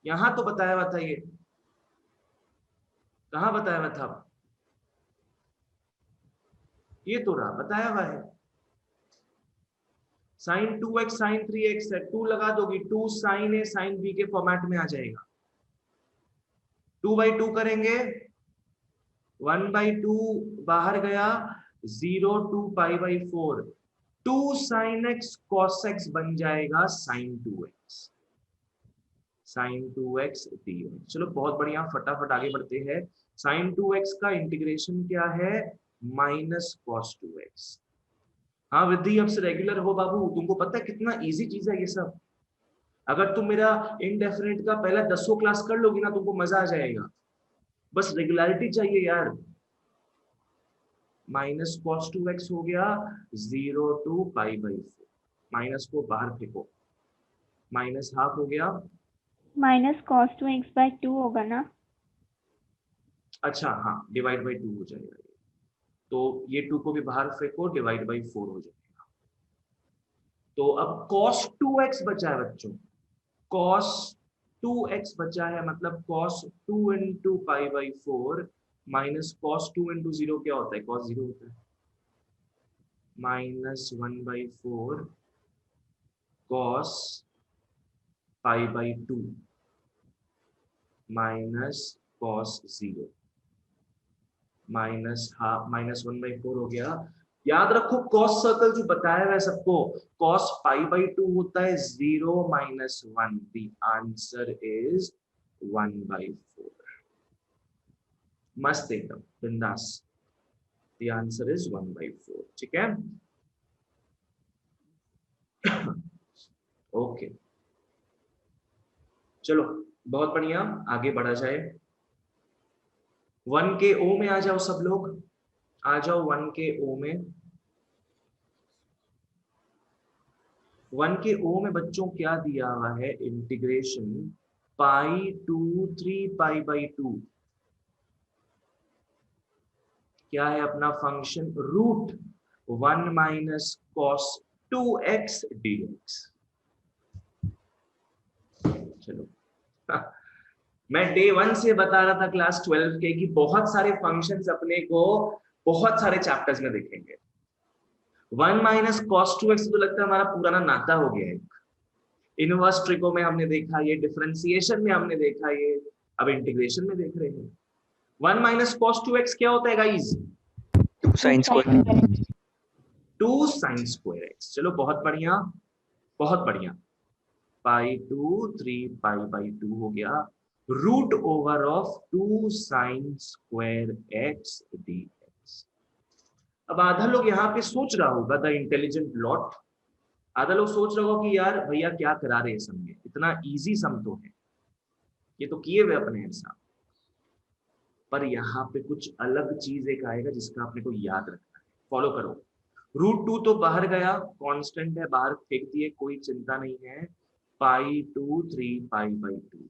यहां तो बताया हुआ था। ये कहां बताया हुआ था? ये तो रहा बताया हुआ है। sin 2x sin 3x है। 2 लगा दोगी, 2 sin a sin b के फॉर्मेट में आ जाएगा। 2/2 करेंगे, 1/2 बाहर गया, 0 to π/4। 2 sin x cos x बन जाएगा sin 2x। sin 2x dx। चलो बहुत बढ़िया, फटाफट आगे बढ़ते हैं। sin 2x का इंटीग्रेशन क्या है? -cos 2x। हाँ विधि अब से रेगुलर हो बाबू। तुमको पता है कितना इजी चीज है ये सब। अगर तुम मेरा इनडेफिनेट का पहला 10 क्लास कर लोगी ना, तुमको मजा आ जाएगा। बस रेगुलरिटी चाहिए यार। -cos 2x हो गया, 0 to π/4। माइनस को बाहर फेंको, -½ हो गया। -cos 2x/2 होगा ना? अच्छा हाँ, /2 हो जाएगा। तो ये 2 को भी बाहर फेंको, /4 हो जाएगा। तो अब cos 2x बचा है बच्चों। cos 2x बचा है, मतलब cos 2 into π/4 minus cos 2 into 0 क्या होता है? cos 0 होता है। -1/4 cos π/2 माइनस cos 0 -1/4 हो गया। याद रखो cos सर्कल जो बताया हुआ है सबको, cos π/2 होता है 0 - 1। The answer is 1/4। मस्त एकदम बिंदास। The answer is 1/4। ठीक है, ओके चलो बहुत बढ़िया, आगे बढ़ा जाए। 1 के ओ में आ जाओ सब लोग, आ जाओ 1 के ओ में। 1 के ओ में बच्चों क्या दिया हुआ है? Integration pi to 3π/2। क्या है अपना फंक्शन? √1 - cos 2x dx। चलो मैं डे 1 से बता रहा था क्लास 12 के कि बहुत सारे फंक्शंस अपने को बहुत सारे चैप्टर्स में देखेंगे। 1 - cos 2x तो लगता है हमारा पुराना नाता हो गया है। इनवर्स ट्रिको में हमने देखा ये, डिफरेंशिएशन में हमने देखा ये, अब इंटीग्रेशन में देख रहे हैं। 1 - cos 2x क्या होता है guys? 2 sin square 2 sin square x। चलो बहुत बढ़िया, बहुत बढ़िया। π2 3π/2 हो गया, √2 sin square x dx। अब आधा लोग यहाँ पे सोच रहा होगा, द इंटेलिजेंट लॉट, आधा लोग सोच रहा होगा कि यार भैया क्या करा रहे हैं सम में, इतना इजी सम तो है, ये तो किए हुए अपने हिसाब। पर यहाँ पे कुछ अलग चीज एक आएगा जिसका अपने को याद रखना है, फॉलो करो। √2 तो बाहर गया, कांस्टेंट है, बाहर फेंक दिए, कोई चिंता नहीं है। π2 3π/2।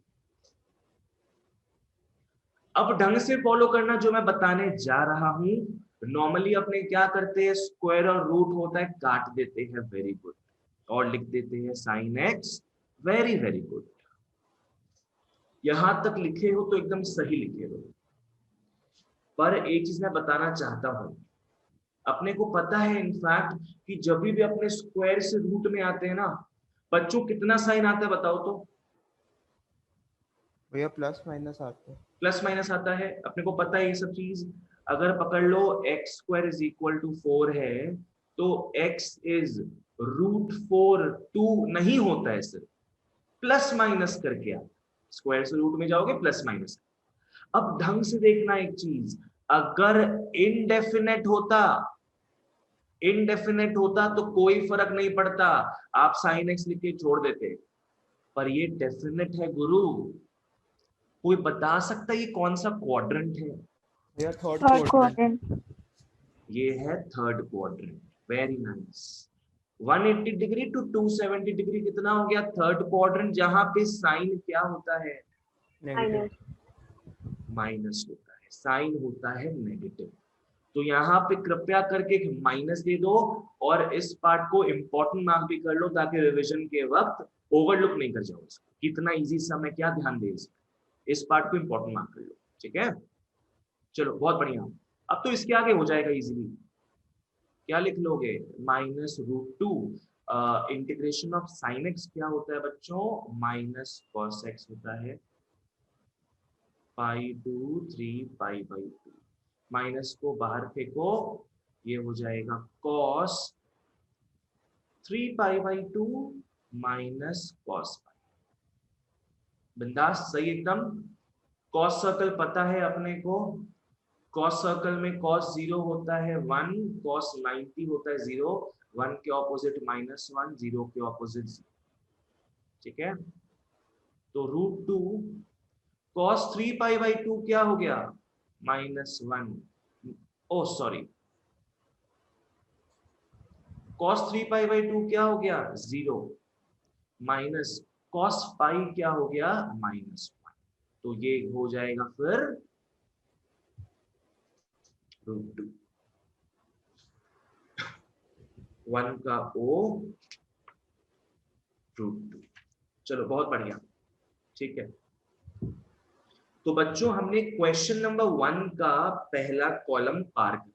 अब ढंग से फॉलो करना जो मैं बताने जा रहा हूं। नॉर्मली अपने क्या करते हैं, स्क्वायर और रूट होता है, काट देते हैं, वेरी गुड, और लिख देते हैं sin x, very very good. यहां तक लिखे हो तो एकदम सही लिखे हो। पर एक चीज मैं बताना चाहता हूं, अपने को पता है इनफैक्ट कि जब भी अपने स्क्वायर से रूट में आते हैं ना बच्चों, कितना साइन आता है बताओ तो? भैया प्लस माइनस आते हैं। प्लस माइनस आता है, अपने को पता है ये सब चीज। अगर पकड़ लो x² = 4 है तो x इज √4 2 नहीं होता है, सिर्फ प्लस माइनस करके आप स्क्वायर से रूट में जाओगे, प्लस माइनस। अब ढंग से देखना एक चीज, अगर इनडेफिनेट होता तो कोई फर्क नहीं पड़ता, आप sin x लिख के छोड़ देते। पर ये डेफिनेट है गुरु। कोई बता सकता है ये कौन सा क्वाड्रेंट है? भैया थर्ड थर्ड क्वाड्रेंट। क्वाड्रेंट। ये है third quadrant, very nice. 180 degree to 270 degree कितना हो गया? थर्ड क्वाड्रेंट, जहां पे साइन क्या होता है? नेगेटिव। माइनस होता है, साइन होता है नेगेटिव। तो यहाँ पे कृपया करके माइनस दे दो, और इस पार्ट को इंपॉर्टेंट मार्क भी कर लो ताकि रिवीजन के वक्त ओवरलुक नहीं कर जाओ इसको। कितना इजी सम है, क्या ध्यान दे इस पार्ट को इंपॉर्टेंट मार्क कर लो, ठीक है? चलो बहुत बढ़िया। अब तो इसके आगे हो जाएगा इजीली। क्या लिख लोगे? -√2 इंटीग्रेशन ऑफ sin x क्या होता है बच्चों? -cos x होता है, π2 3π/2। माइनस को बाहर फेंको, ये हो जाएगा cos 3π/2 -cos π। बिंदास, सही एकदम। cos सर्कल पता है अपने को, cos सर्कल में cos 0 होता है 1, cos 90 होता है 0, 1 के ऑपोजिट -1, 0 के ऑपोजिट 0, ठीक है? तो √2 cos 3π/2 क्या हो गया? -1, ओ सॉरी, cos 3π/2 क्या हो गया? 0, माइनस cos π क्या हो गया? -1। तो ये हो जाएगा फिर √2, 1 का O √2। चलो बहुत बढ़िया, ठीक है। तो बच्चों हमने क्वेश्चन नंबर 1 का पहला कॉलम पार कर,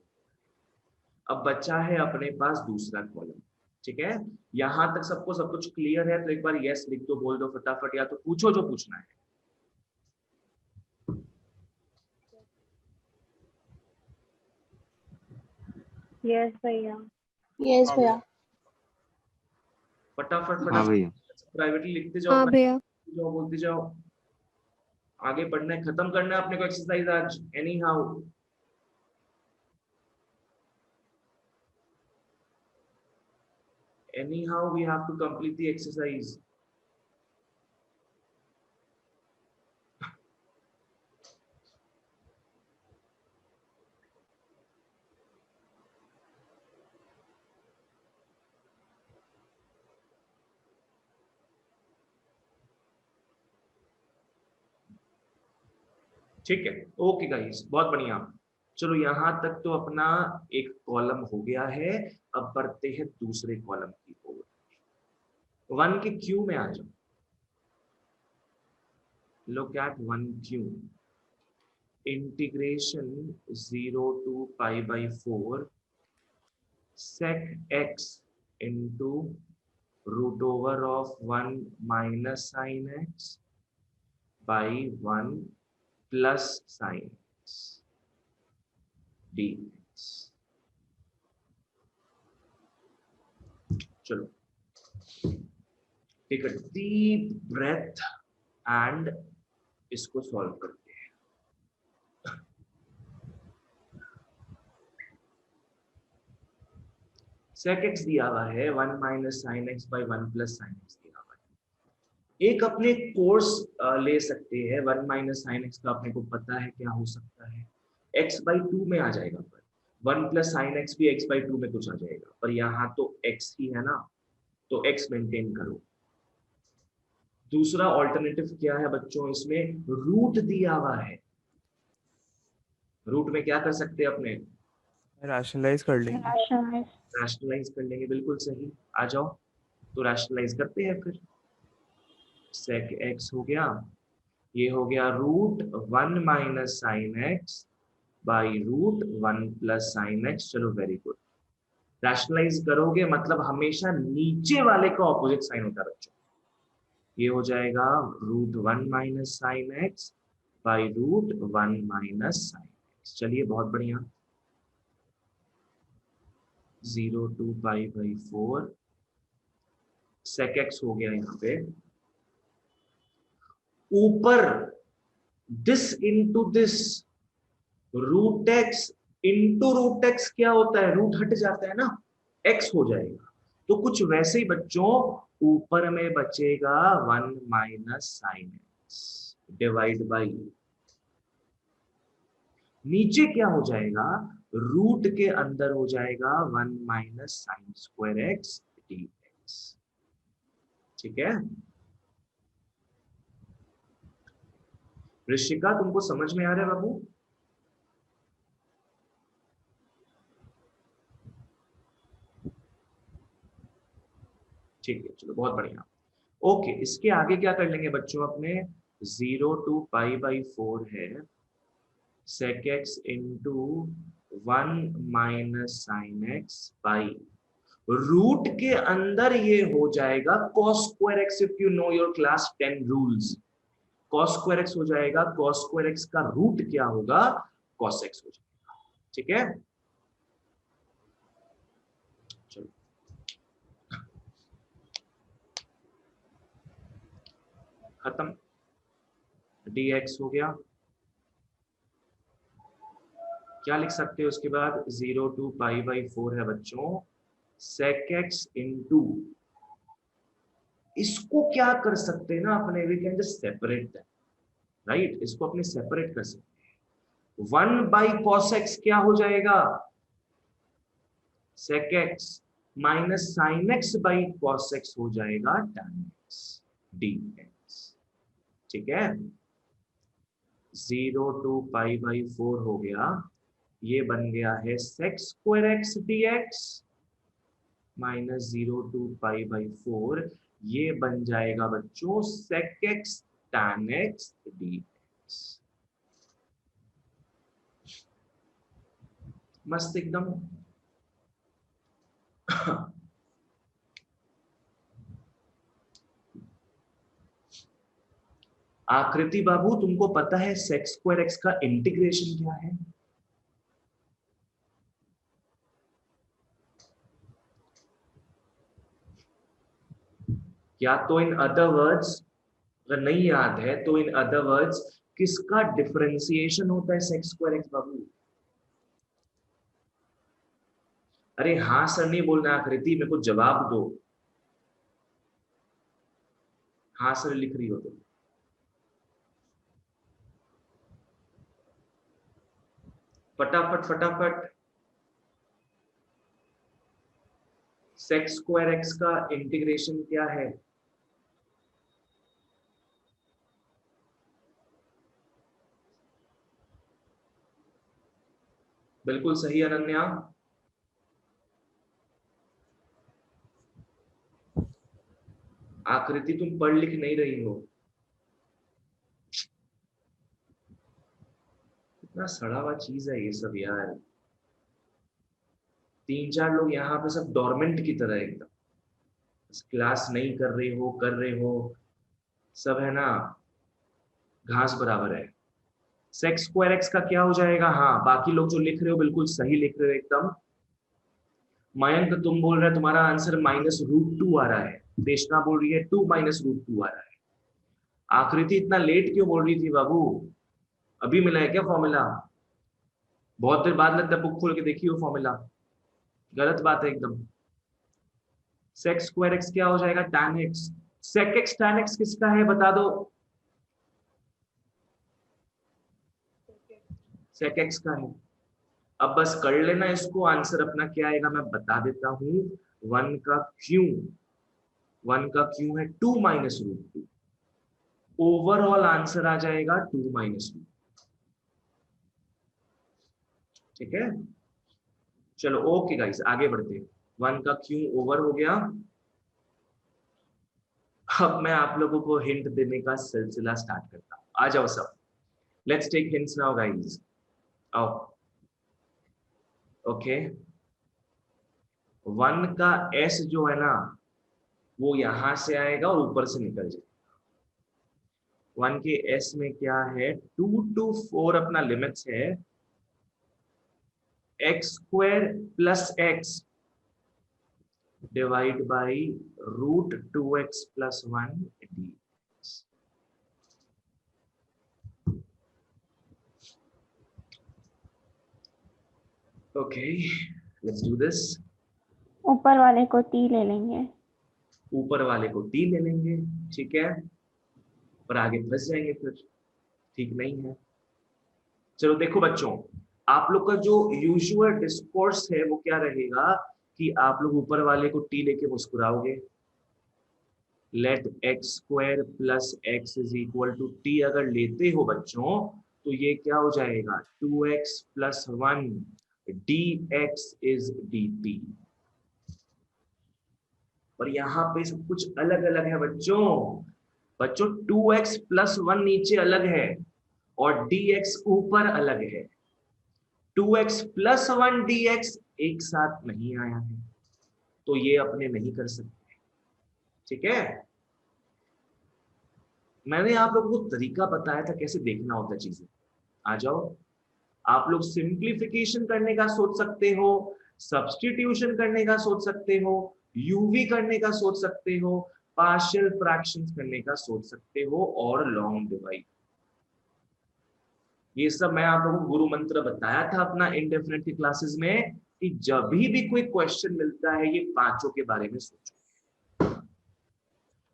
अब बचा है अपने पास दूसरा कॉलम, ठीक है? यहां तक सबको सब कुछ क्लियर है तो एक बार यस लिख दो, बोल दो फटाफट, या तो पूछो जो पूछना है। यस भैया। यस भैया। फटाफट हाँ फटाफट भैया। प्राइवेटली लिखते जाओ, हाँ भैया। जाओ, बोलते जाओ। आगे पढ़ना है, खत्म करना है अपने को एक्सरसाइज आज any how. Anyhow, we have to complete the exercise. ठीक है, ओके गाइस, बहुत बढ़िया। चलो यहां तक तो अपना एक कॉलम हो गया है। अब बढ़ते हैं दूसरे कॉलम की ओर। 1 के क्यू में आ जाओ। Look at 1Q. Integration 0 to π/4 sec x into √over of 1 minus sin x by 1 plus sin x dx. चलो, take a deep breath and इसको सॉल्व करते हैं। sec x दिया हुआ है 1 minus sine x by 1 plus sine x दिया हुआ है। एक अपने कोर्स ले सकते हैं, 1 माइनस साइन एक्स का अपने को पता है क्या हो सकता है, x बाई 2 में आ जाएगा, पर 1 प्लस साइन एक्स भी x बाई 2 में कुछ आ जाएगा, पर यहाँ तो x ही है ना, तो x मेंटेन करो। दूसरा ऑल्टरनेटिव क्या है बच्चों, इसमें रूट दिया हुआ है, रूट में क्या कर सकते हैं अपने, रैशनलाइज कर लेंगे। रैशनलाइज कर लेंगे, बिल्कुल सही। आ जाओ तो रैशनलाइज करते हैं फिर। sec x हो गया, ये हो गया root 1 minus sine x by root 1 plus sine x. चलो वेरी गुड। रैशनलाइज करोगे मतलब हमेशा नीचे वाले का ऑपोजिट साइन होता है बच्चों। ये हो जाएगा root 1 minus sine x by root 1 minus sine x. चलिए बहुत बढ़िया। 0 to pi by 4 sec x हो गया यहाँ पे, ऊपर this into this, root x into root x क्या होता है, रूट हट जाता है ना, x हो जाएगा। तो कुछ वैसे ही बच्चों, ऊपर में बचेगा 1 minus sine x divide by, नीचे क्या हो जाएगा, रूट के अंदर हो जाएगा 1 minus sine square x d x. ठीक है ऋषिका, तुमको समझ में आ रहा है बाबू? ठीक है चलो बहुत बढ़िया। ओके, इसके आगे क्या कर लेंगे बच्चों अपने, 0 to पाई बाई 4 है sec x into 1 minus sine x by, root के अंदर ये हो जाएगा cos square x. If you know your class 10 rules, cos square x हो जाएगा, cos स्क्वायर एक्स का रूट क्या होगा, cos x हो जाएगा। ठीक है चलो खत्म, dx हो गया। क्या लिख सकते हो उसके बाद, 0 to पाई बाई 4 है बच्चों sec x इंटू, इसको क्या कर सकते हैं ना अपने, we can just separate that, right, इसको अपने सेपरेट कर सकते हैं। 1 बाई cos x क्या हो जाएगा, sec x minus sine x by cos x हो जाएगा tan x dx। ठीक है 0 to पाई बाई 4 हो गया, ये बन गया है sec square x dx minus 0 to pi by 4, ये बन जाएगा बच्चों sec x tan x dx। मस्त एकदम। आकृति बाबू, तुमको पता है sec स्क्वायर एक्स का इंटीग्रेशन क्या है? या तो इन अदर वर्ड्स, अगर नहीं याद है तो इन अदर वर्ड्स किसका डिफरेंशिएशन होता है sec स्क्वायर एक्स बाबू? अरे हाँ सर नहीं बोलना आकृति, मेरे को जवाब दो। हाँ सर लिख रही हो तुम, फटाफट फटाफट। sec स्क्वायर एक्स का इंटीग्रेशन क्या है? बिल्कुल सही अनन्या। आकृति तुम पढ़ लिख नहीं रही हो, इतना सड़ा हुआ चीज है ये सब यार। 3-4 लोग यहाँ पे सब डोरमेंट की तरह एकदम, क्लास नहीं कर रहे हो सब है ना, घास बराबर है। sec स्क्वायर एक्स का क्या हो जाएगा, हाँ बाकी लोग जो लिख रहे हो बिल्कुल सही लिख रहे हो एकदम। मयंक तुम बोल रहे हो तुम्हारा आंसर -√2 आ रहा है, देशना बोल रही है 2 -√2 आ रहा है। आकृति इतना लेट क्यों बोल रही थी बाबू, अभी मिला है क्या फॉर्मूला? बहुत देर बाद लगता है बुक खोल के देखी हो फॉर्मूला, गलत बात है एकदम। सेक स्क्वायर एक्स क्या हो जाएगा, tan x। Sec x tan x किसका है बता दो, सेक एक्स का है। अब बस कर लेना इसको, आंसर अपना क्या आएगा मैं बता देता हूं। 1 का क्यों, 1 का क्यों है 2 माइनस रूट 2। ओवरऑल आंसर आ जाएगा 2 माइनस रूट। ठीक है, चलो ओके गाइस आगे बढ़ते हैं। 1 का क्यों ओवर हो गया। अब मैं आप लोगों को हिंट देने का सिलसिला स्टार्ट करता हूं, आ जाओ सब, let's take hints now guys, आओ। ओके, 1 का s जो है ना वो यहां से आएगा और ऊपर से निकल जाएगा। 1 के s में क्या है, 2 to 4 अपना लिमिट्स है, x square plus x divide by root 2x plus 1 dx। Okay let's do this. ऊपर वाले को t ले लेंगे। ऊपर वाले को t ले लेंगे, ठीक है, पर आगे फंस जाएंगे फिर, ठीक नहीं है। चलो देखो बच्चों, आप लोग का जो यूजुअल डिस्कोर्स है वो क्या रहेगा कि आप लोग ऊपर वाले को t लेके मुस्कुराओगे। Let x square plus x is equal to t अगर लेते हो बच्चों तो ये क्या हो जाएगा 2x plus 1 dx is dt। पर यहाँ पे सब कुछ अलग अलग है बच्चों। बच्चों 2x प्लस 1 नीचे अलग है और dx ऊपर अलग है। 2x प्लस 1 dx एक साथ नहीं आया है, तो ये अपने नहीं कर सकते। ठीक है, मैंने आप लोगों को तरीका बताया था कैसे देखना होता है चीजें। आ जाओ, आप लोग सिंप्लीफिकेशन करने का सोच सकते हो, सब्स्टिट्यूशन करने का सोच सकते हो, यूवी करने का सोच सकते हो, पार्शियल फ्रैक्शंस करने का सोच सकते हो और लॉन्ग डिवाइड। ये सब मैं आप लोगों को गुरु मंत्र बताया था अपना इंडेफिनिट की क्लासेस में कि जब भी कोई क्वेश्चन मिलता है ये पांचों के बारे में सोचो।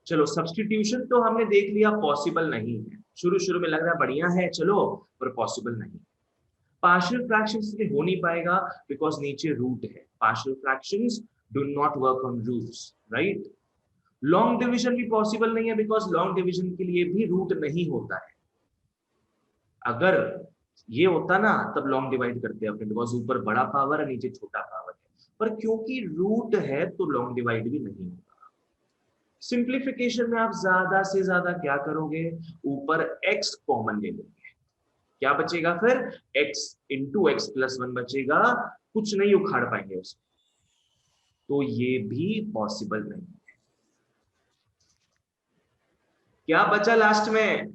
चलो सब्स्टिट्यूशन तो हमने देख लिया पॉसिबल नहीं है, शुरू शुरू में लग रहा बढ़िया है चलो, पर पॉसिबल नहीं। पार्शियल फ्रैक्शंस में हो नहीं पाएगा बिकॉज नीचे रूट है। Partial fractions do not work on roots, right. Long division भी पॉसिबल नहीं है बिकॉज लॉन्ग डिवीजन के लिए भी रूट नहीं होता है। अगर ये होता ना तब लॉन्ग डिवाइड करते हैं अपने, बिकॉज ऊपर बड़ा पावर है नीचे छोटा पावर है, पर क्योंकि रूट है तो लॉन्ग डिवाइड भी नहीं होगा। सिंप्लीफिकेशन में आप ज्यादा से ज्यादा क्या करोगे, ऊपर x कॉमन ले लोगे, क्या बचेगा फिर x इंटू एक्स प्लस 1 बचेगा, कुछ नहीं उखाड़ पाएंगे उसको, तो ये भी पॉसिबल नहीं है। क्या बचा लास्ट में,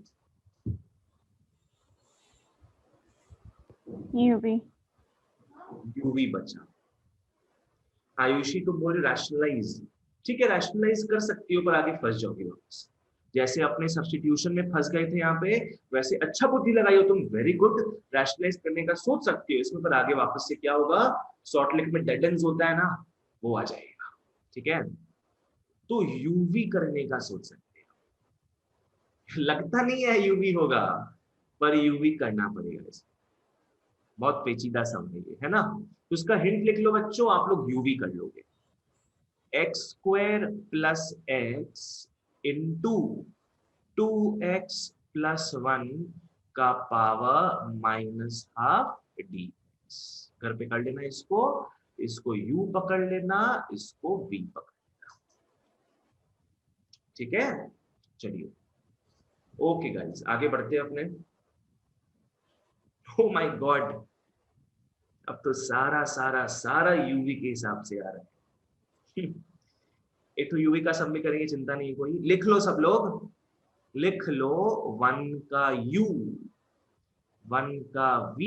यूवी बचा। आयुषी तुम बोले रैशनलाइज, ठीक है रैशनलाइज कर सकती हो पर आगे फंस जाओगे वापस। जैसे अपने सब्स्टिट्यूशन में फंस गए थे यहाँ पे, वैसे अच्छा बुद्धि लगाई हो तुम, वेरी गुड, रैशनलाइज करने का सोच सकते हो इसमें, पर आगे वापस से क्या होगा, शॉर्टलिस्ट में डेड एंड्स होता है ना, वो आ जाएगा। ठीक है, तो यूवी करने का सोच सकते हो। लगता नहीं है यूवी होगा, पर यूवी करना पड़ेगा इसमें, बहुत पेचीदा समझ है ना। तो उसका हिंट लिख लो बच्चों, आप लोग यूवी कर लोगे। X square plus x into 2x plus 1 का पावर माइनस हाफ डी। घर पे कर लेना इसको, इसको u पकड़ लेना, इसको v पकड़ लेना। ठीक है, चलिए ओके गाइस आगे बढ़ते हैं अपने। ओ माय गॉड, अब तो सारा सारा सारा यूवी के हिसाब से आ रहा है। एक तो यूवी का सब में करेंगे, चिंता नहीं कोई, लिख लो सब लोग, लिख लो 1 का u, 1 का v,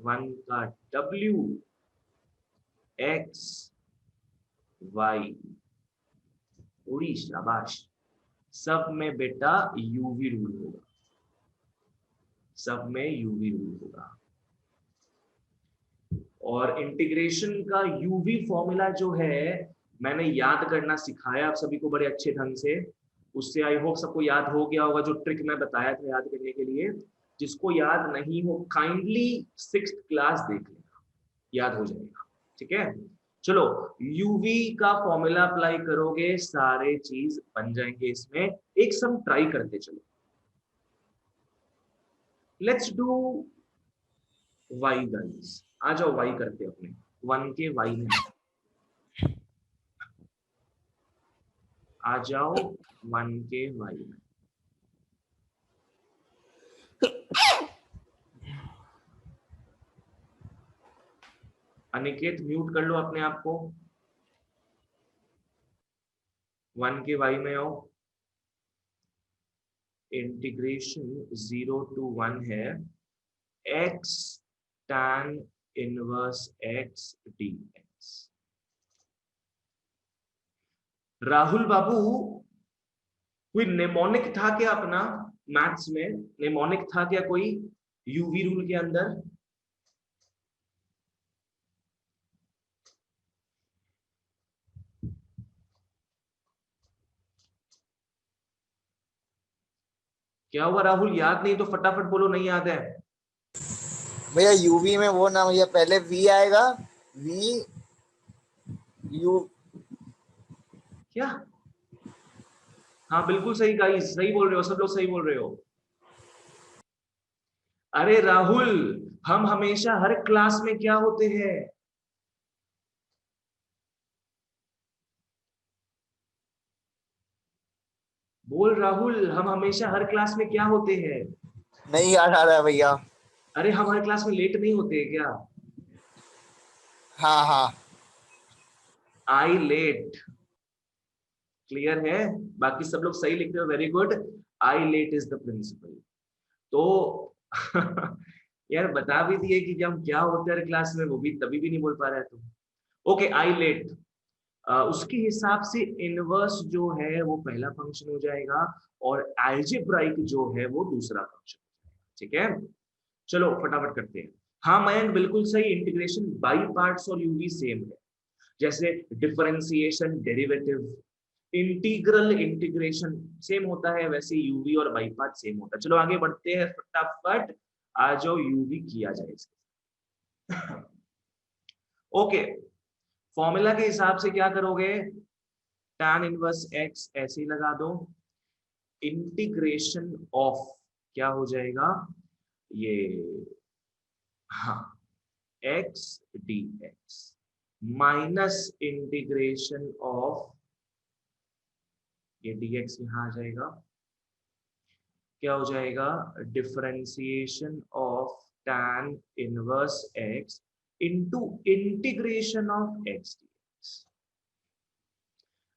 1 का w, x, y, पूरी शाबाश। सब में बेटा यूवी रूल होगा, सब में यूवी रूल होगा। और इंटीग्रेशन का यूवी फॉर्मूला जो है मैंने याद करना सिखाया आप सभी को बड़े अच्छे ढंग से, उससे आई होप सबको याद हो गया होगा जो ट्रिक मैं बताया था याद करने के लिए। जिसको याद नहीं हो काइंडली 6th क्लास देख लेना, याद हो जाएगा। ठीक है, चलो यूवी का फॉर्मूला अप्लाई करोगे सारे चीज बन जाएंगे इसमें। एक सम ट्राई करते चलो, लेट्स डू वाई गाइस। आ जाओ वाई करते अपने 1 के वाई में आ जाओ, 1 के वाई में। अनिकेत म्यूट कर लो अपने आप को। 1 के वाई में आओ। इंटीग्रेशन 0 to 1 है x tan inverse x dx। Rahul बाबू कोई नेमोनिक था क्या अपना मैथ्स में? नेमोनिक था क्या कोई यूवी रूल के अंदर? क्या हुआ राहुल, याद नहीं तो फटाफट बोलो नहीं याद है। भैया यूवी में वो ना भैया, पहले वी आएगा, वी यू क्या? हाँ बिल्कुल सही गाइस, सही बोल रहे हो, सब लोग सही बोल रहे हो। अरे राहुल, हम हमेशा हर क्लास में क्या होते हैं? बोल राहुल, हम हमेशा हर क्लास में क्या होते हैं? नहीं याद आ रहा है भैया। अरे हमारे क्लास में लेट नहीं होते हैं क्या? हाँ हाँ आई लेट, क्लियर है? बाकी सब लोग सही लिखते हो, very good. ILATE is the principle. तो यार बता भी दिए कि जब क्या होते हैं क्लास में, वो भी तभी भी नहीं बोल पा रहे तुम। ओके आई लेट, उसके हिसाब से इनवर्स जो है वो पहला फंक्शन हो जाएगा और अलजेब्राइक जो है वो दूसरा फंक्शन। ठीक है, चलो फटाफट करते हैं। हाँ मयंक बिल्कुल सही, इंटीग्रेशन बाई पार्ट्स और यूवी सेम है। जैसे differentiation, derivative, integral, integration same होता है, वैसे यूवी और बाई पार्ट सेम होता है। चलो आगे बढ़ते हैं फटाफट, आ जाओ यूवी किया जाए। ओके, फॉर्मूला के हिसाब से क्या करोगे? tan इनवर्स x ऐसे ही लगा दो, इंटीग्रेशन ऑफ क्या हो जाएगा ये, हाँ x dx minus integration of ये dx यहां आ जाएगा, क्या हो जाएगा? Differentiation of tan inverse x into integration of x dx।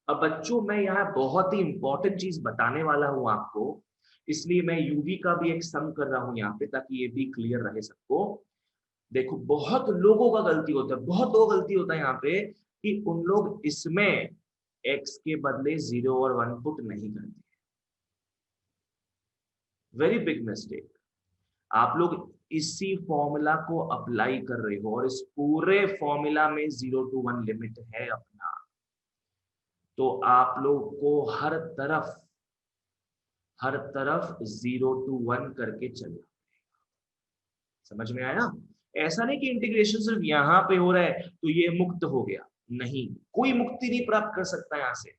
अब बच्चों मैं यहाँ बहुत ही इंपॉर्टेंट चीज बताने वाला हूं आपको, इसलिए मैं यूवी का भी एक सम कर रहा हूं यहाँ पे ताकि ये भी क्लियर रहे सबको। देखो बहुत लोगों का गलती होता है, बहुत लोगों का गलती होता है यहाँ पे कि उन लोग इसमें x के बदले 0 और 1 पुट नहीं करते। Very big mistake. आप लोग इसी फॉर्मूला को अप्लाई कर रहे हो और इस पूरे फॉर्मूला में 0 to 1 लिमिट है अपना, तो आप लोग को हर तरफ 0 to 1 करके चलना पड़ेगा। समझ में आया? ऐसा नहीं कि इंटीग्रेशन सिर्फ यहां पे हो रहा है तो ये मुक्त हो गया, नहीं, कोई मुक्ति नहीं प्राप्त कर सकता यहां से,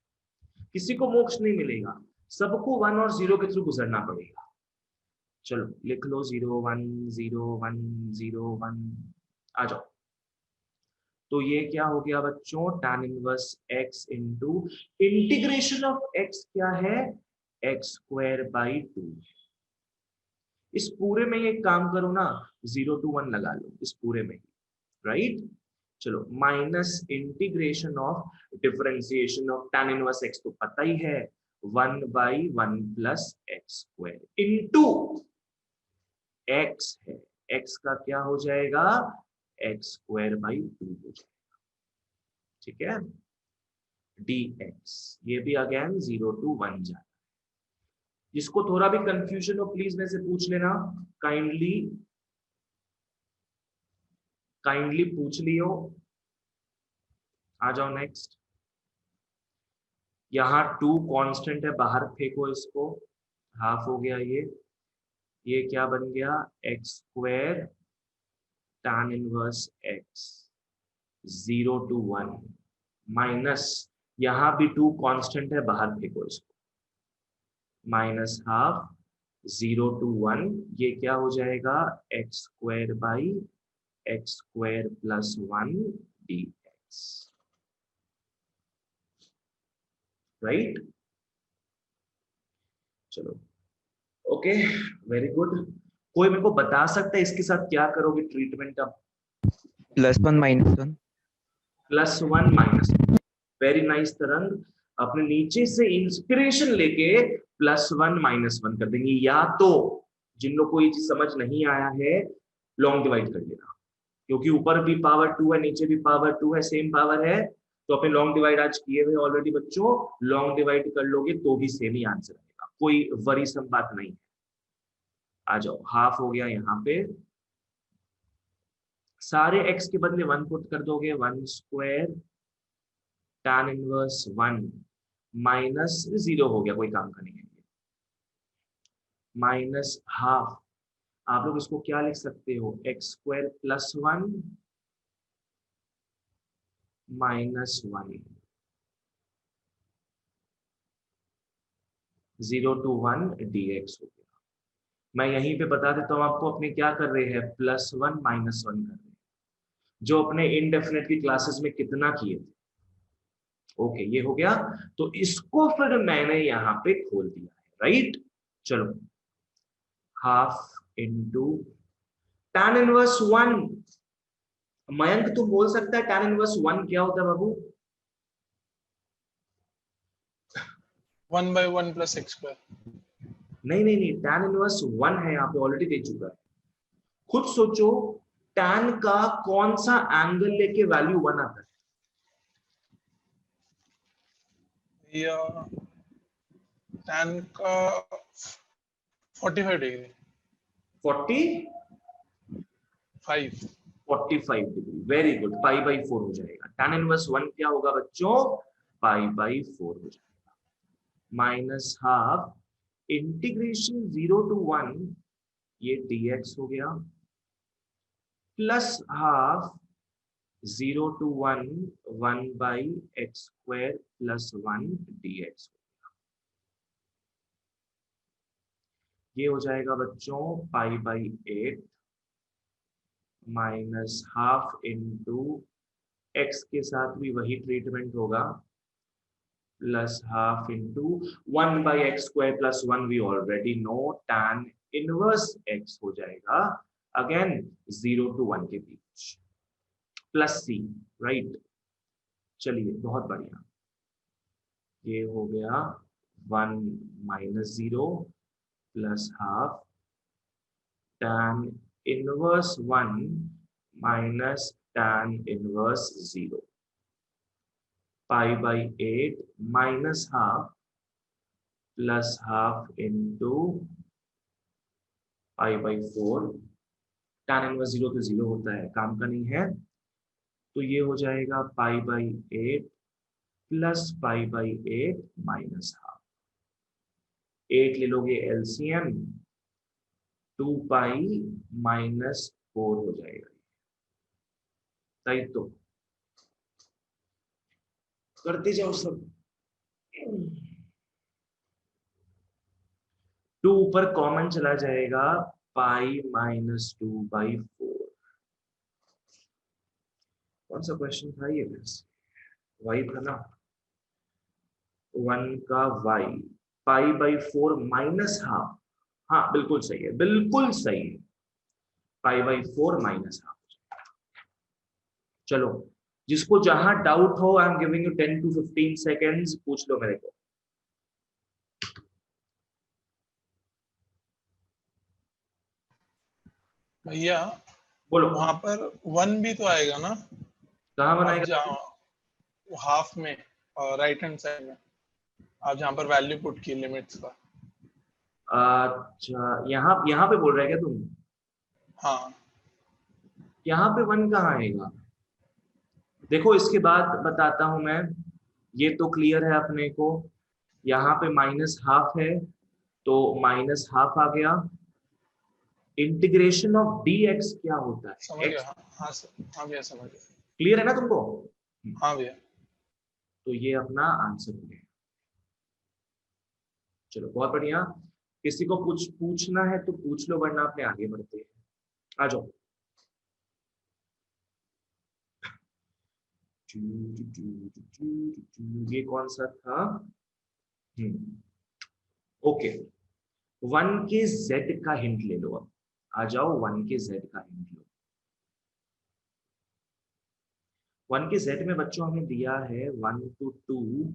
किसी को मोक्ष नहीं मिलेगा, सबको 1 और 0 के थ्रू गुजरना पड़ेगा। चलो लिख लो 0 1 0 1 0 1, आ जाओ। तो ये क्या हो गया बच्चों? tan inverse x into integration of x क्या है? x square by 2। इस पूरे में एक काम करो ना, 0 to 1 लगा लो इस पूरे में, राइट? चलो minus integration of differentiation of tan inverse x तो पता ही है 1 by 1 plus x square into x है, x का क्या हो जाएगा? x स्क्वायर बाई 2 हो जाएगा। ठीक है, dx ये भी अगेन 0 to 1 जाता है। जिसको थोड़ा भी कंफ्यूजन हो प्लीज मेरे से पूछ लेना, काइंडली पूछ लियो। आ जाओ नेक्स्ट। यहाँ 2 कांस्टेंट है, बाहर फेंको इसको, हाफ हो गया ये क्या बन गया, x square tan inverse x 0 to 1 minus यहाँ भी 2 कांस्टेंट है, बाहर फेंको इसको, माइनस हाफ 0 to 1, ये क्या हो जाएगा, x square by x square plus 1 dx, right. चलो ओके, वेरी गुड। कोई मेरे को बता सकता है इसके साथ क्या करोगे ट्रीटमेंट अब? +1 -1 +1 -1, वेरी नाइस तरंग। अपने नीचे से इंस्पिरेशन लेके +1 -1 कर देंगे, या तो जिन लोग को ये चीज समझ नहीं आया है लॉन्ग डिवाइड कर लेना, क्योंकि ऊपर भी पावर 2 है, नीचे भी पावर 2 है, सेम पावर है, तो अपने लॉन्ग डिवाइड आज किए हुए ऑलरेडी बच्चों, लॉन्ग डिवाइड कर लोगे तो भी सेम ही आंसर आएगा, कोई वरीसम बात नहीं है। आ जाओ, हाफ हो गया, यहाँ पे सारे x के बदले 1 पुट कर दोगे, 1 स्क्वायर tan इनवर्स 1 माइनस 0 हो गया, कोई काम का नहीं है, माइनस हाफ, आप लोग इसको क्या लिख सकते हो, x square plus 1 minus 1 0 to 1 dx हो गया। मैं यहीं पे बता देता हूं आपको, अपने क्या कर रहे हैं, +1 -1 कर रहे हैं, जो अपने इनडेफिनेट की क्लासेस में कितना किए थे। ओके, ये हो गया, तो इसको फिर मैंने यहाँ पे खोल दिया है, राइट। चलो, half into tan inverse 1, Mayank तुम बोल सकता है tan इनवर्स 1 क्या होता है बाबू? 1/1 + x²। नहीं, tan इनवर्स 1 है, यहाँ पे ऑलरेडी दे चुका है। खुद सोचो, tan का कौन सा एंगल लेके वैल्यू 1 आता है? या tan का 45 डिग्री। 45 डिग्री, वेरी गुड, π/4 हो जाएगा। tan इनवर्स 1 क्या होगा बच्चों, π/4 हो जाएगा, माइनस हाफ इंटीग्रेशन 0 to 1, ये dx हो गया, plus half 0 to 1 1/x² + 1 dx, ये हो जाएगा बच्चों π/8 माइनस हाफ इंटू एक्स के साथ भी वही ट्रीटमेंट होगा, plus half into 1/x² + 1, we already know tan inverse x हो जाएगा, अगेन 0 to 1 के बीच, प्लस c, राइट। चलिए, बहुत बढ़िया, ये हो गया 1 - 0 plus half tan inverse 1 minus tan inverse 0, π/8 minus half plus half into π/4, tan inverse 0 तो 0 होता है, काम का नहीं है, तो ये हो जाएगा π/8 प्लस π/8 माइनस हाफ, 8 ले लोगे एलसीएम, 2π -4 हो जाएगा, सही। तो करते जाओ सब, 2 ऊपर कॉमन चला जाएगा, π -2/4। कौन सा क्वेश्चन था ये, y था ना, 1 का y, π/4 माइनस हाफ, हाँ बिल्कुल सही है, बिल्कुल सही है, π/4 माइनस हाफ। चलो, जिसको जहां डाउट हो, I am giving you 10 to 15 seconds, पूछ लो मेरे को। भैया बोलो, वहां पर 1 भी तो आएगा ना, कहाँ आप बनाएगा? हाफ में राइट हैंड साइड में, आप जहां पर वैल्यू पुट की लिमिट्स का। अच्छा, यहाँ पे बोल रहे हैं क्या तुम? हाँ, यहाँ पे 1 कहाँ आएगा? देखो, इसके बाद बताता हूं मैं, ये तो क्लियर है अपने को। यहाँ पे -12 है तो -12 आ गया। इंटीग्रेशन ऑफ dx क्या होता समझ है? गया। x हाँ सर, हाँ भैया समझ गया। क्लियर है ना तुमको? हाँ भैया। तो ये अपना आंसर हो गया। चलो बहुत बढ़िया। किसी को कुछ पूछना है तो पूछ लो, वरना अपने आगे बढ़ते हैं। आ जाओ। ये कौन सा था? ओके, 1 के z का हिंट ले लो। अब आ जाओ, 1 के z का हिंट लो। 1 के z में बच्चों हमें दिया है 1 to 2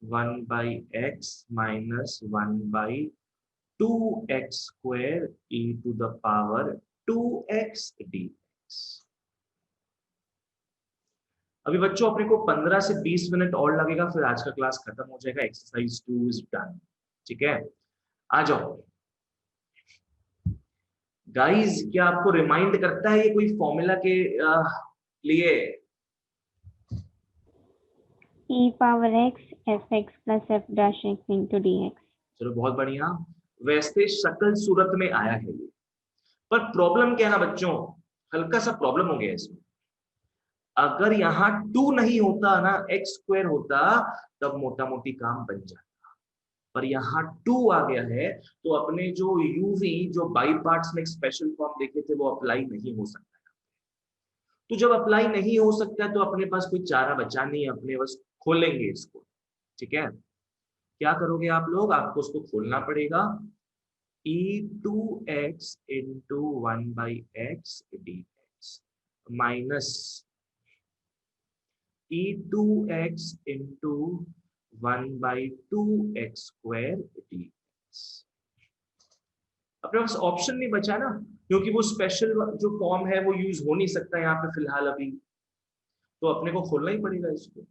1/x minus 1/2x square e to the power 2x dx। अभी बच्चों अपने को 15 से 20 मिनट और लगेगा, फिर आज का क्लास खत्म हो जाएगा। Exercise 2 is done. ठीक है, आ जाओ गाइस। क्या आपको रिमाइंड करता है ये कोई फॉर्मूला के लिए? e power x fx plus f dash x into dx। चलो बहुत बढ़िया। वैसे शक्ल सूरत में आया है ये, पर प्रॉब्लम क्या है ना बच्चों, हल्का सा प्रॉब्लम हो गया इसमें। अगर यहाँ 2 नहीं होता ना, x स्क्वायर होता, तब मोटा मोटी काम बन जाता। पर यहाँ 2 आ गया है, तो अपने जो यूवी जो बाई पार्ट्स में एक स्पेशल फॉर्म देखे थे वो अप्लाई नहीं हो सकता। तो जब अप्लाई नहीं हो सकता तो अपने पास कोई चारा बचा नहीं है, अपने बस खोलेंगे इसको। ठीक है, क्या करोगे आप लोग? आपको उसको खोलना पड़ेगा। e2x into 1/x dx minus e2x into 1/2x square dx। अपने पास ऑप्शन नहीं बचा ना, क्योंकि वो स्पेशल जो फॉर्म है वो यूज हो नहीं सकता यहाँ पे फिलहाल अभी, तो अपने को खोलना ही पड़ेगा इसको।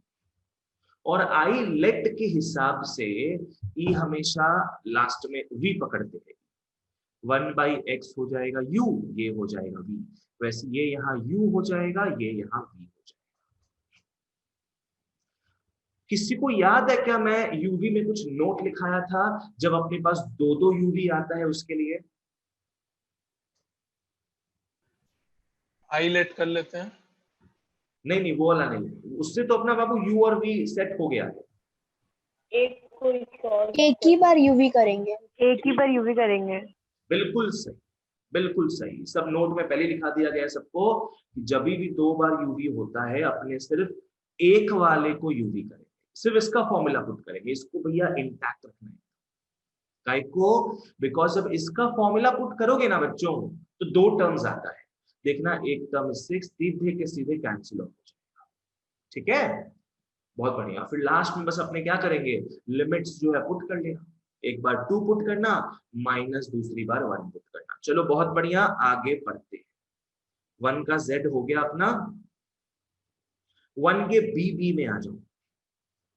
और आई लेट के हिसाब से ई हमेशा लास्ट में वी पकड़ते हैं। 1/x हो जाएगा u, ये हो जाएगा v। वैसे ये यहाँ u हो जाएगा, ये यहाँ v हो जाएगा। किसी को याद है क्या मैं यूवी में कुछ नोट लिखाया था जब अपने पास 2 यूवी आता है उसके लिए? आई लेट कर लेते हैं। नहीं नहीं, वो वाला नहीं, उससे तो अपना बाबू u और v सेट हो गया। एक ही बार यूवी करेंगे। एक ही बार यूवी करेंगे। बिल्कुल सही, बिल्कुल सही। सब नोट में पहले लिखा दिया गया सबको, जब भी 2 बार यूवी होता है अपने सिर्फ एक वाले को यूवी करेंगे, सिर्फ इसका फॉर्मूला पुट करेंगे। इसको भैया इंटैक्ट रखना है काय को, बिकॉज जब इसका फॉर्मूला पुट करोगे ना बच्चों तो 2 टर्म्स आता है। देखना, एक टर्म इससे सीधे के सीधे कैंसिल हो जाएगा। ठीक है, बहुत बढ़िया। फिर लास्ट में बस अपने क्या करेंगे, लिमिट्स जो है पुट कर लेना। एक बार 2 पुट करना, माइनस दूसरी बार 1 पुट करना। चलो बहुत बढ़िया, आगे बढ़ते हैं। 1 का z हो गया अपना। 1 के बी में आ जाओ।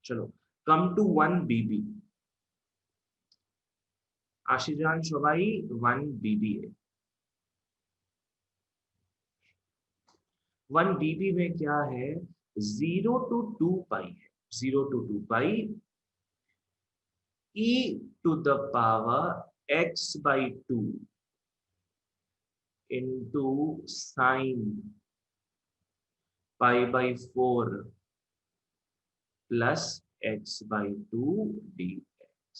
चलो कम टू 1 BB। आशीजान शोभाई 1 BB है। 1 BB में क्या है, 0 to 2 पाई है। 0 to 2 pi e to the power x/2 into sin π/4 plus x/2 dx।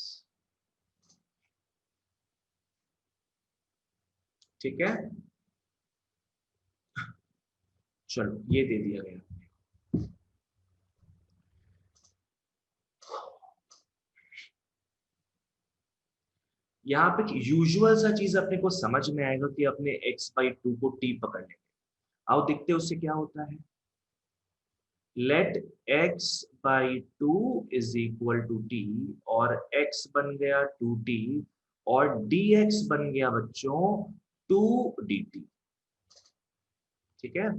ठीक है, चलो ये दे दिया गया। यहाँ पे यूजुअल सा चीज अपने को समझ में आएगा कि अपने x/2 को t पकड़ लेंगे। आओ देखते हैं उससे क्या होता है। Let x/2 is equal to t, और x बन गया 2t और dx बन गया बच्चों 2dt। ठीक है,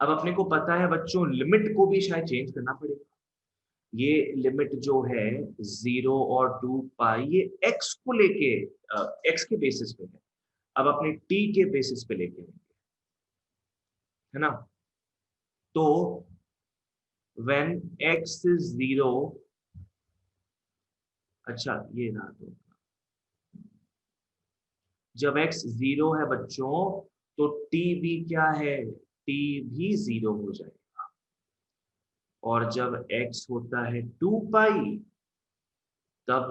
अब अपने को पता है बच्चों लिमिट को भी शायद चेंज करना पड़ेगा। ये लिमिट जो है 0 और 2 पाई, ये x को लेके x के बेसिस पे है, अब अपने t के बेसिस पे लेके है ना। तो when x is 0, अच्छा ये रहा, तो जब x 0 है बच्चों तो t भी क्या है, t भी 0 हो जाएगा। और जब x होता है 2 पाई तब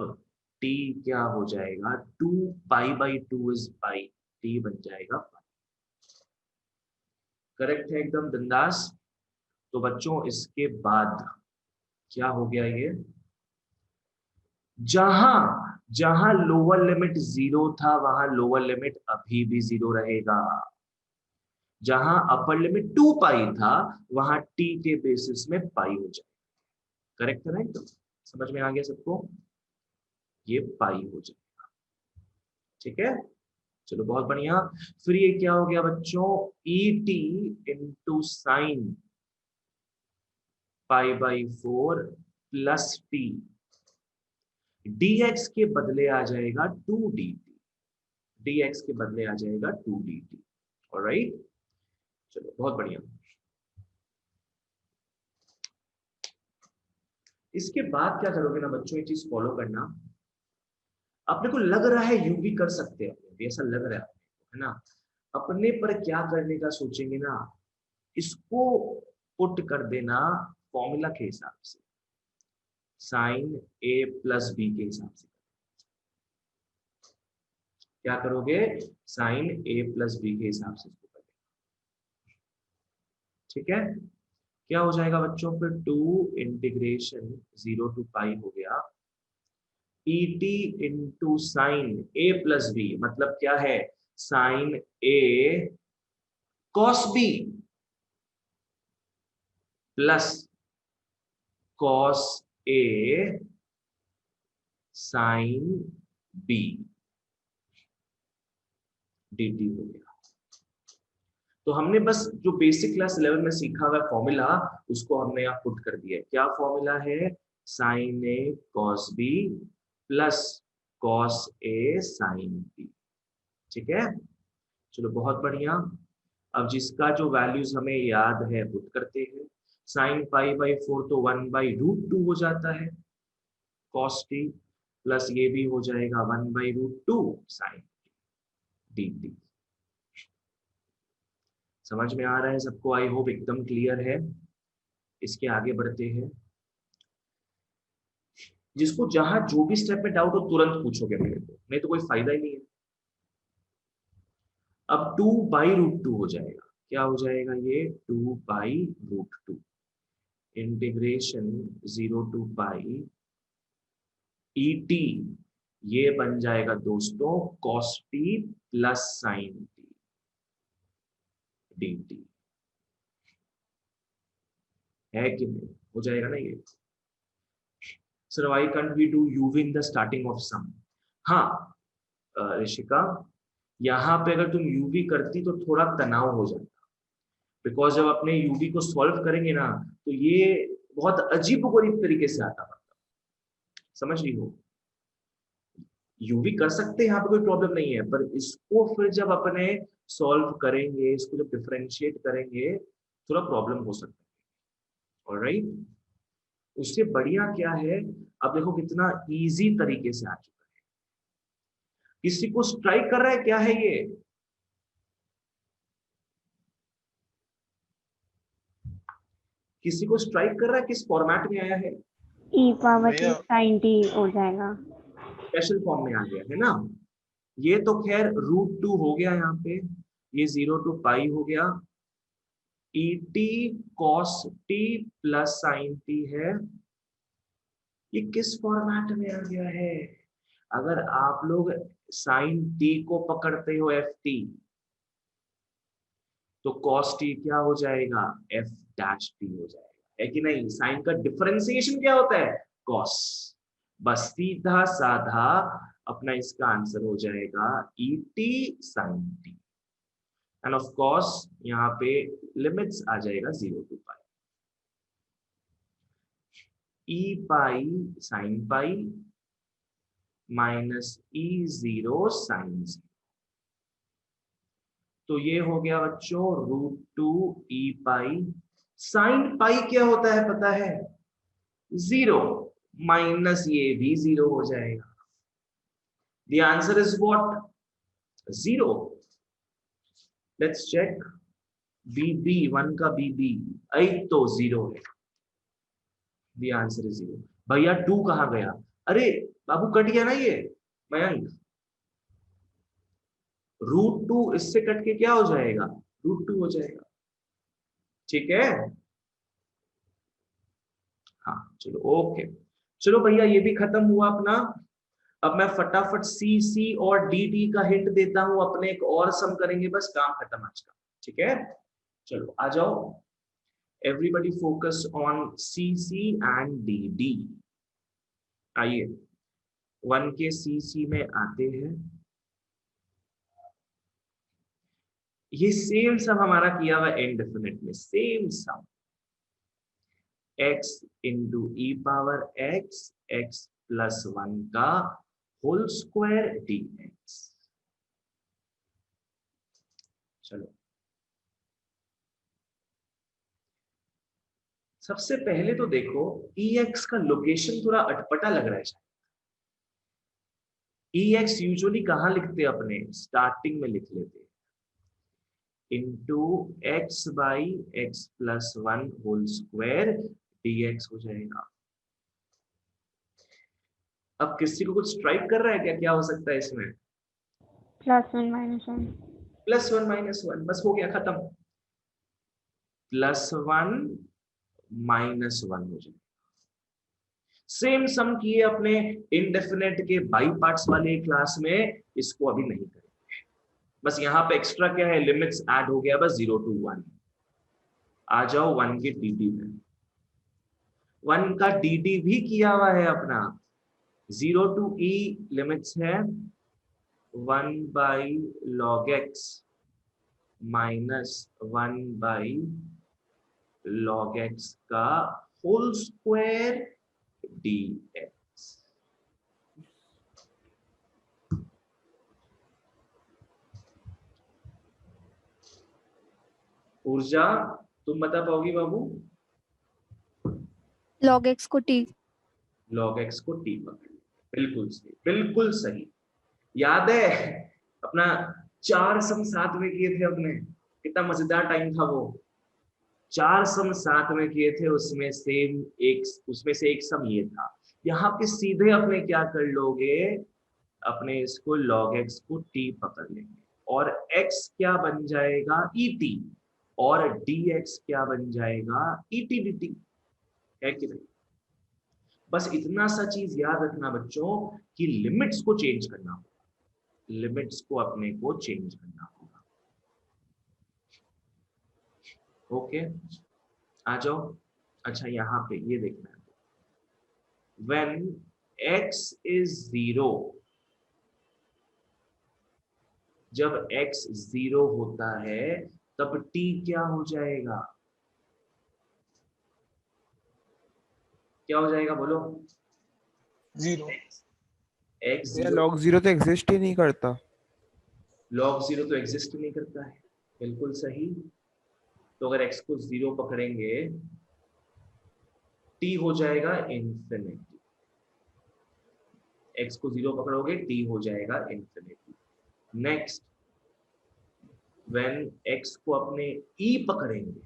t क्या हो जाएगा, 2 पाई बाई 2 इज पाई, t बन जाएगा पाई। करेक्ट है एकदम बिंदास। तो बच्चों इसके बाद क्या हो गया, ये जहां जहां लोअर लिमिट 0 था वहां लोअर लिमिट अभी भी 0 रहेगा। जहां अपर लिमिट 2 पाई था वहां t के बेसिस में पाई हो जाएगा। करेक्ट है ना एकदम, समझ में आ गया सबको, ये पाई हो जाएगा। ठीक है, चलो बहुत बढ़िया। फिर ये क्या हो गया बच्चों, et into sine pi by 4 plus T, dx के बदले आ जाएगा 2dt, dx के बदले आ जाएगा 2dt। ऑलराइट, चलो बहुत बढ़िया। इसके बाद क्या करोगे ना बच्चों, ये चीज फॉलो करना। अपने को लग रहा है यूवी कर सकते हैं, ऐसा लग रहा है ना, अपने पर क्या करने का सोचेंगे ना, इसको पुट कर देना फॉर्मूला के हिसाब से, साइन a प्लस बी के हिसाब से। क्या करोगे, साइन a प्लस बी के हिसाब से इसको कर देना। ठीक है, क्या हो जाएगा बच्चों, फिर 2 इंटीग्रेशन 0 टू पाई हो गया et into sine a plus b, मतलब क्या है, sine a cos b plus cos a sine b dt हो गया। तो हमने बस जो बेसिक क्लास 11 में सीखा हुआ फॉर्मूला उसको हमने यहाँ पुट कर दिया है। क्या फॉर्मूला है, sine a cos b plus cos a sine b। ठीक है, चलो बहुत बढ़िया। अब जिसका जो वैल्यूज हमें याद है पुट करते हैं। साइन पाई बाई 4 तो 1 बाई रूट 2 हो जाता है कॉस t, प्लस ये भी हो जाएगा 1 बाई रूट 2 साइन dt। समझ में आ रहा है सबको, आई होप एकदम क्लियर है। इसके आगे बढ़ते हैं। जिसको जहां जो भी स्टेप में डाउट हो तुरंत पूछोगे मेरे को, नहीं तो कोई फायदा ही नहीं है। अब 2 बाई रूट 2 हो जाएगा, क्या हो जाएगा ये, 2 by root 2 integration 0 to pi et, ये बन जाएगा दोस्तों cos t plus sine t dt। है कि नहीं, हो जाएगा ना ये। Sir why can't we do uv in the starting of sum. हाँ ऋषिका, यहाँ पे अगर तुम uv करती तो थोड़ा तनाव हो जाता, बिकॉज जब अपने uv को सॉल्व करेंगे ना तो ये बहुत अजीब-ओ-गरीब तरीके से आता, समझ रही हो। यूवी कर सकते हैं, यहाँ पे कोई प्रॉब्लम नहीं है, पर इसको फिर जब अपने सॉल्व करेंगे, इसको जब डिफरेंशिएट करेंगे थोड़ा प्रॉब्लम हो सकता है। ऑलराइट, उससे बढ़िया क्या है, अब देखो कितना इजी तरीके से आ चुका है। किसी को स्ट्राइक कर रहा है क्या है ये, किसी को स्ट्राइक कर रहा है, किस फॉर्मेट में आया है, e power t sin t हो जाएगा, स्पेशल फॉर्म में आ गया है ना। ये तो खैर रूट 2 हो गया, यहाँ पे ये 0 टू पाई हो गया, et cos t plus sine t है। ये किस फॉर्मेट में आ गया है, अगर आप लोग साइन t को पकड़ते हो ft तो cos t क्या हो जाएगा, f डैश t हो जाएगा, है कि नहीं। साइन का डिफरेंशिएशन क्या होता है, cos, बस सीधा साधा अपना इसका आंसर हो जाएगा et sin t, and of course यहाँ पे लिमिट्स आ जाएगा 0 to pi, e pi sin pi minus e0 sin 0। तो ये हो गया बच्चों root 2 e pi sine pi क्या होता है पता है? 0 माइनस ये भी 0 हो जाएगा. The answer is what? 0. Let's check. BB 1 का BB 8 तो 0 है. The answer is 0. भैया 2 कहाँ गया? अरे बाबू कट गया ना ये मयंक. √2 इससे कट के क्या हो जाएगा? √2 हो जाएगा. ठीक है. हाँ चलो ओके. चलो भैया ये भी खत्म हुआ अपना. अब मैं फटाफट सी और डी का हिंट देता हूं. अपने एक और सम करेंगे, बस काम खत्म आज का. ठीक है चलो आ जाओ. Everybody focus on c and d. आइए 1 के सी में आते हैं. ये सेम सम हमारा किया हुआ इंडेफिनिट में. सेम सम x इंटू ई पावर x प्लस 1 का होल स्क्वायर dx. चलो सबसे पहले तो देखो ex का लोकेशन थोड़ा अटपटा लग रहा है. ex यूजुअली कहां लिखते हैं? अपने स्टार्टिंग में लिख लेते हैं. Into x by x plus 1 whole square dx हो जाएगा. अब किसी को कुछ स्ट्राइक कर रहा है क्या? क्या हो सकता है इसमें? +1 -1. +1 -1 बस हो गया खत्म. +1 -1 हो जाएगा. सेम सम किए अपने इनडेफिनेट के बाई पार्ट्स वाले क्लास में. इसको अभी नहीं करेंगे. बस यहाँ पे एक्स्ट्रा क्या है? लिमिट्स ऐड हो गया बस 0 to 1. आ जाओ 1 के dd में. 1 का dd भी किया हुआ है अपना. 0 to e लिमिट्स है 1 by log x minus 1 by log x का होल स्क्वायर dx. ऊर्जा तुम बता पाओगी बाबू? log x को t. log x को t पकड़. बिल्कुल सही, बिल्कुल सही. याद है अपना 4 सम साथ में किए थे अपने? कितना मजेदार टाइम था वो. 4 सम साथ में किए थे. उसमें से एक सम ये था. यहाँ पे सीधे अपने क्या कर लोगे? अपने इसको log x को t पकड़ लेंगे और x क्या बन जाएगा? et. और dx क्या बन जाएगा? et dt. है कि नहीं? बस इतना सा चीज याद रखना बच्चों कि लिमिट्स को चेंज करना होगा. लिमिट्स को अपने को चेंज करना होगा. ओके आ जाओ. अच्छा यहाँ पे ये देखना है. when x is 0, जब x 0 होता है तब t क्या हो जाएगा? क्या हो जाएगा बोलो? 0. x या 0. log 0 तो एग्जिस्ट ही नहीं करता. log 0 तो एग्जिस्ट नहीं करता है. बिल्कुल सही. तो अगर x को 0 पकड़ेंगे t हो जाएगा इंफिनिटी. x को 0 पकड़ोगे t हो जाएगा इंफिनिटी. नेक्स्ट when x को अपने e पकड़ेंगे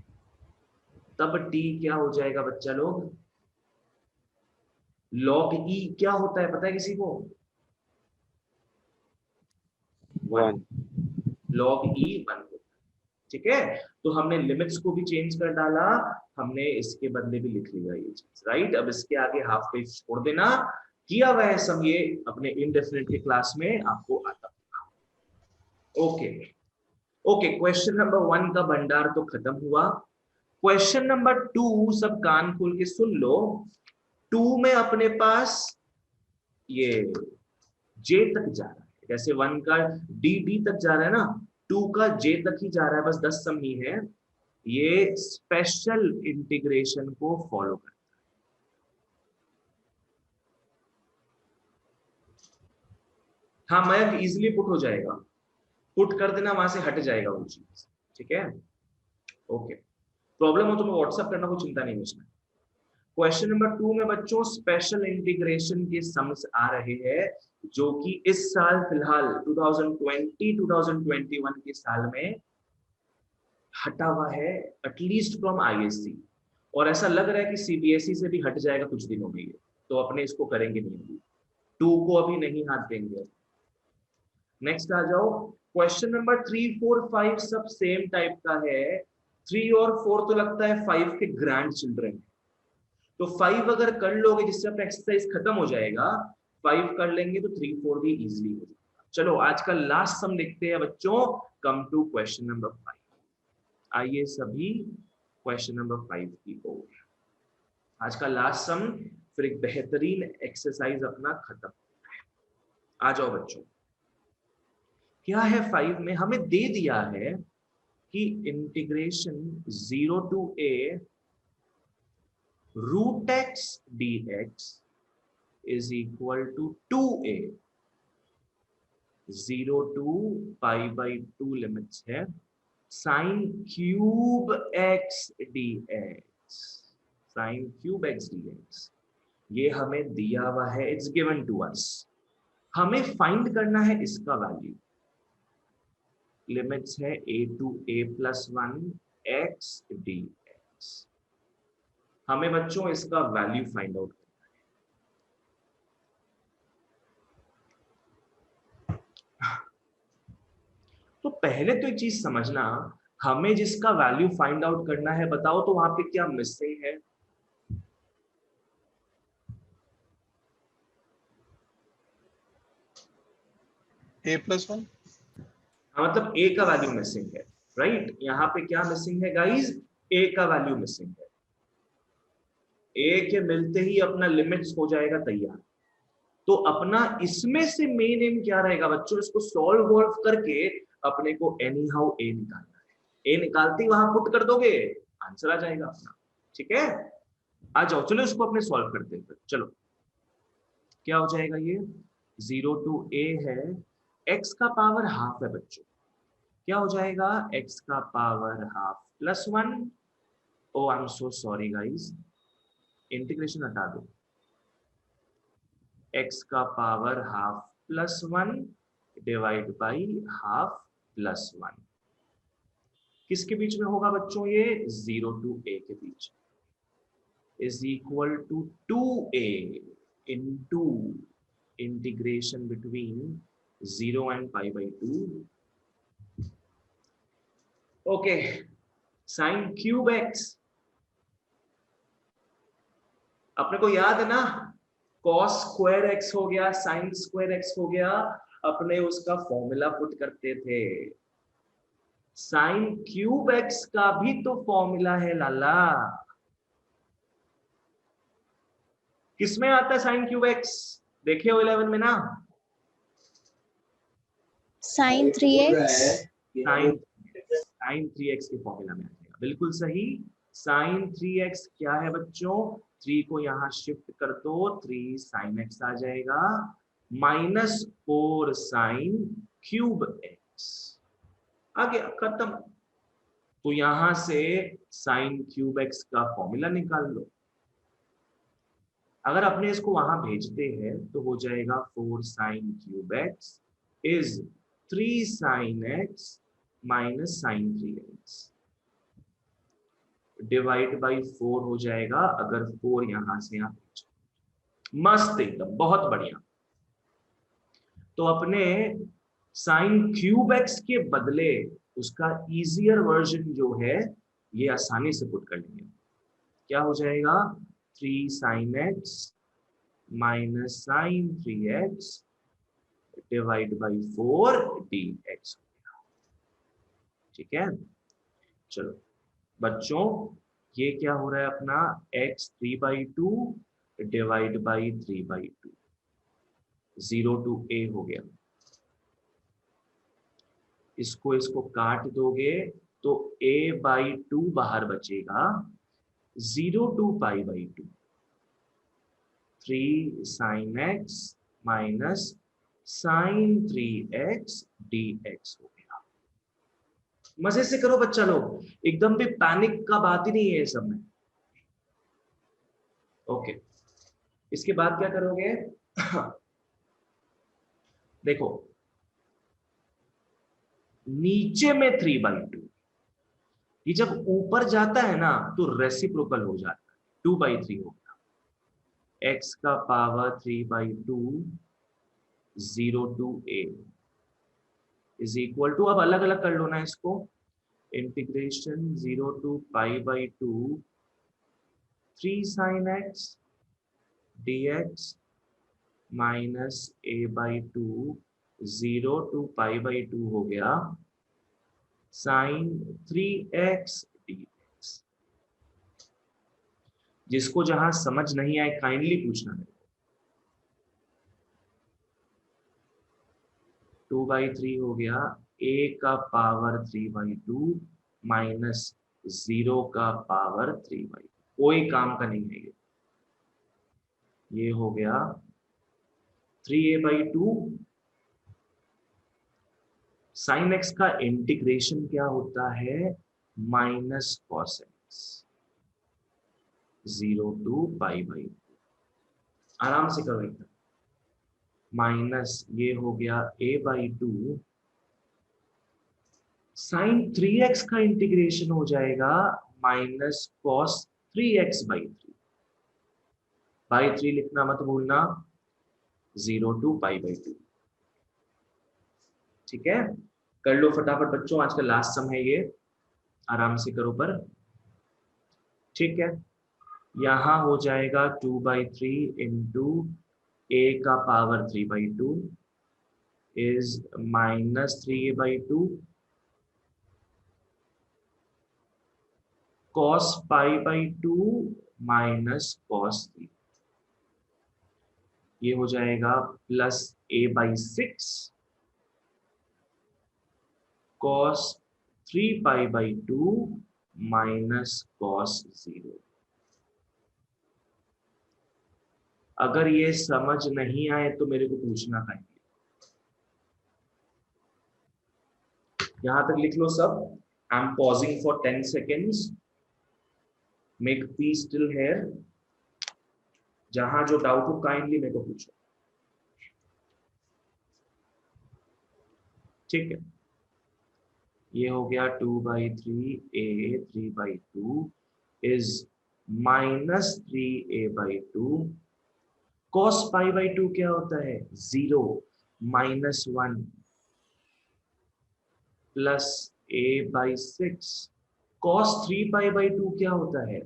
तब t क्या हो जाएगा बच्चा लोग? log e क्या होता है पता है किसी को? 1. log e 1 होता है. ठीक है. तो हमने लिमिट्स को भी चेंज कर डाला. हमने इसके बदले भी लिख लिया ये चीज. राइट. अब इसके आगे हाफ पेज छोड़ देना. किया हुआ है सम ये अपने इनडेफिनिट के क्लास में आपको आता. Okay okay. क्वेश्चन नंबर 1 का भंडार तो खत्म हुआ. क्वेश्चन नंबर 2 सब कान खोल के सुन लो. 2 में अपने पास ये j तक जा रहा है. जैसे 1 का dd तक जा रहा है ना, 2 का j तक ही जा रहा है. बस 10 सम ही है. ये स्पेशल इंटीग्रेशन को फॉलो करता है. हाँ मैं इजिली पुट हो जाएगा. पुट कर देना, वहां से हट जाएगा वो चीज. ठीक है ओके. प्रॉब्लम हो तो मैं व्हाट्सएप करना, कोई चिंता नहीं उसमें। क्वेश्चन नंबर 2 में बच्चों स्पेशल इंटीग्रेशन के सम्स आ रहे हैं, जो कि इस साल फिलहाल 2020-2021 के साल में हटा हुआ है, एटलीस्ट फ्रॉम आईएससी, और ऐसा लग रहा है कि सीबीएसई से भी हट जाएगा कुछ दिनों में ये, तो अपने इसको करेंगे नहीं, अभी 2 को अभी नहीं हाथ देंगे। नेक्स्ट आ जाओ, क्वेश्चन नंबर 3, 4, 5 सब सेम टाइप का है। 3 और 4 तो लगता है 5 के ग्रैंड चिल्ड्रन, तो 5 अगर कर लोगे जिससे अपना एक्सरसाइज खत्म हो जाएगा, 5 कर लेंगे तो 3, 4 भी इजीली हो जाएगा। चलो आज का लास्ट सम देखते हैं बच्चों, कम टू क्वेश्चन नंबर 5। आइए सभी क्वेश्चन नंबर 5 की ओर। आज का लास्ट सम, फिर एक बेहतरीन एक्सरसाइज अपना खत्म। आ जाओ बच्चों, क्या है 5 में, हमें दे दिया है कि integration 0 to a root x dx is equal to 2a, 0 to π/2 limits है, sine cube x dx, sine cube x dx, ये हमें दिया हुआ है, इट्स गिवन टू अस। हमें फाइंड करना है इसका वैल्यू। लिमिट्स है a to a+1 x dx। हमें बच्चों इसका वैल्यू फाइंड आउट करना है। तो पहले तो एक चीज समझना, हमें जिसका वैल्यू फाइंड आउट करना है, बताओ तो वहां पे क्या मिसिंग है? a+1, हाँ, मतलब a का वैल्यू मिसिंग है, राइट? यहाँ पे क्या मिसिंग है गाइस? a का वैल्यू मिसिंग है। a के मिलते ही अपना लिमिट्स हो जाएगा तैयार। तो अपना इसमें से मेन एम क्या रहेगा बच्चों? इसको सॉल्व वॉल्व करके अपने को एनी हाउ a निकालना है। a निकालते ही वहां पुट कर दोगे, आंसर आ जाएगा अपना। ठीक है, आ जाओ, चलो इसको अपने सॉल्व करते हैं। चलो क्या हो जाएगा ये? 0 to a है, x का पावर हाफ है बच्चों, क्या हो जाएगा? x का power half plus 1। Oh I am so sorry guys, integration हटा दो। x का power half plus 1 divide by half plus 1, किसके बीच में होगा बच्चों ये? 0 to a के बीच, is equal to 2a into integration between 0 and π/2। Okay, sine cube x अपने को याद है ना, cos स्क्वायर x हो गया, साइन स्क्वायर x हो गया, अपने उसका फॉर्मूला पुट करते थे। साइन क्यूब x का भी तो फॉर्मूला है लाला, किसमें आता है साइन क्यूब x? देखे हो 11 में ना, sin 3x साइन 3x के फॉर्मूला में आ जाएगा, बिल्कुल सही। साइन 3x क्या है बच्चों? 3 को यहां शिफ्ट कर दो, 3 sin x आ जाएगा, -4 साइन क्यूब x आ गया, खत्म। तो यहां से साइन क्यूब x का फॉर्मूला निकाल लो। अगर अपने इसको वहां भेजते हैं तो हो जाएगा 4 sine cube x is 3 sine x minus sine 3x divide by 4 हो जाएगा, अगर 4 यहां से यहां भेजो। मस्त, एकदम बहुत बढ़िया। तो अपने साइन क्यूब x के बदले उसका इजियर वर्जन जो है ये आसानी से पुट कर लेंगे। क्या हो जाएगा? 3 sine x minus sine 3x divide by 4 dx। ठीक है, चलो बच्चों, ये क्या हो रहा है अपना? x 3/2 divide by 3/2, 0 to a हो गया। इसको काट दोगे तो a/2 बाहर बचेगा, 0 to π/2, 3 sin x minus sine 3x dx हो गया। मजे से करो बच्चा लोग, एकदम भी पैनिक का बात ही नहीं है ये सब में। ओके, इसके बाद क्या करोगे? देखो नीचे में 3/2, ये जब ऊपर जाता है ना तो रेसिप्रोकल हो जाता है, 2/3 होगा। x का power 3/2 0 to a is equal to, अब अलग अलग कर लो ना इसको, integration 0 to π/2 3 sin x dx minus a/2 0 to π/2 हो गया sin 3x dx। जिसको जहां समझ नहीं आए काइंडली पूछना है। 2/3 हो गया a का पावर 3/2 माइनस 0 का पावर 3/2, कोई काम का नहीं है ये हो गया 3a/2 साइन एक्स का इंटीग्रेशन क्या होता है, माइनस कॉस एक्स 0 to π/2। आराम से करो एकदम, माइनस ये हो गया a/2 साइन 3x का इंटीग्रेशन हो जाएगा माइनस कॉस 3x/3 लिखना मत भूलना, 0 to π/2। ठीक है, कर लो फटाफट बच्चों, आज का लास्ट सम है ये, आराम से करो पर। ठीक है, यहां हो जाएगा 2/3 इंटू a का power 3/2 is minus 3a/2 cos π/2 minus cos 3, ये हो जाएगा plus a/6 cos 3π/2 minus cos 0। अगर ये समझ नहीं आए तो मेरे को पूछना कहीं। यहां तक लिख लो सब। I am pausing for 10 seconds। Make peace still here. जहां जो डाउट हो काइंडली मेरे को पूछो। ठीक है, ये हो गया 2/3 a 3/2 is minus 3a/2 cos π/2 क्या होता है 0 माइनस 1 प्लस a/6 cos 3π/2 क्या होता है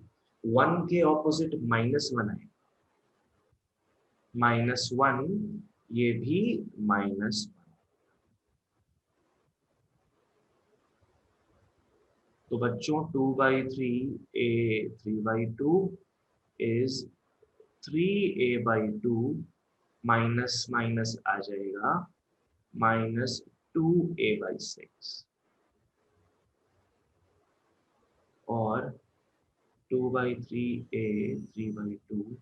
1 के ऑपोजिट -1 है, -1 ये भी -1। तो बच्चों 2/3 a 3/2 is 3a/2 minus minus आ जाएगा माइनस 2a/6 और 2/3 a 3/2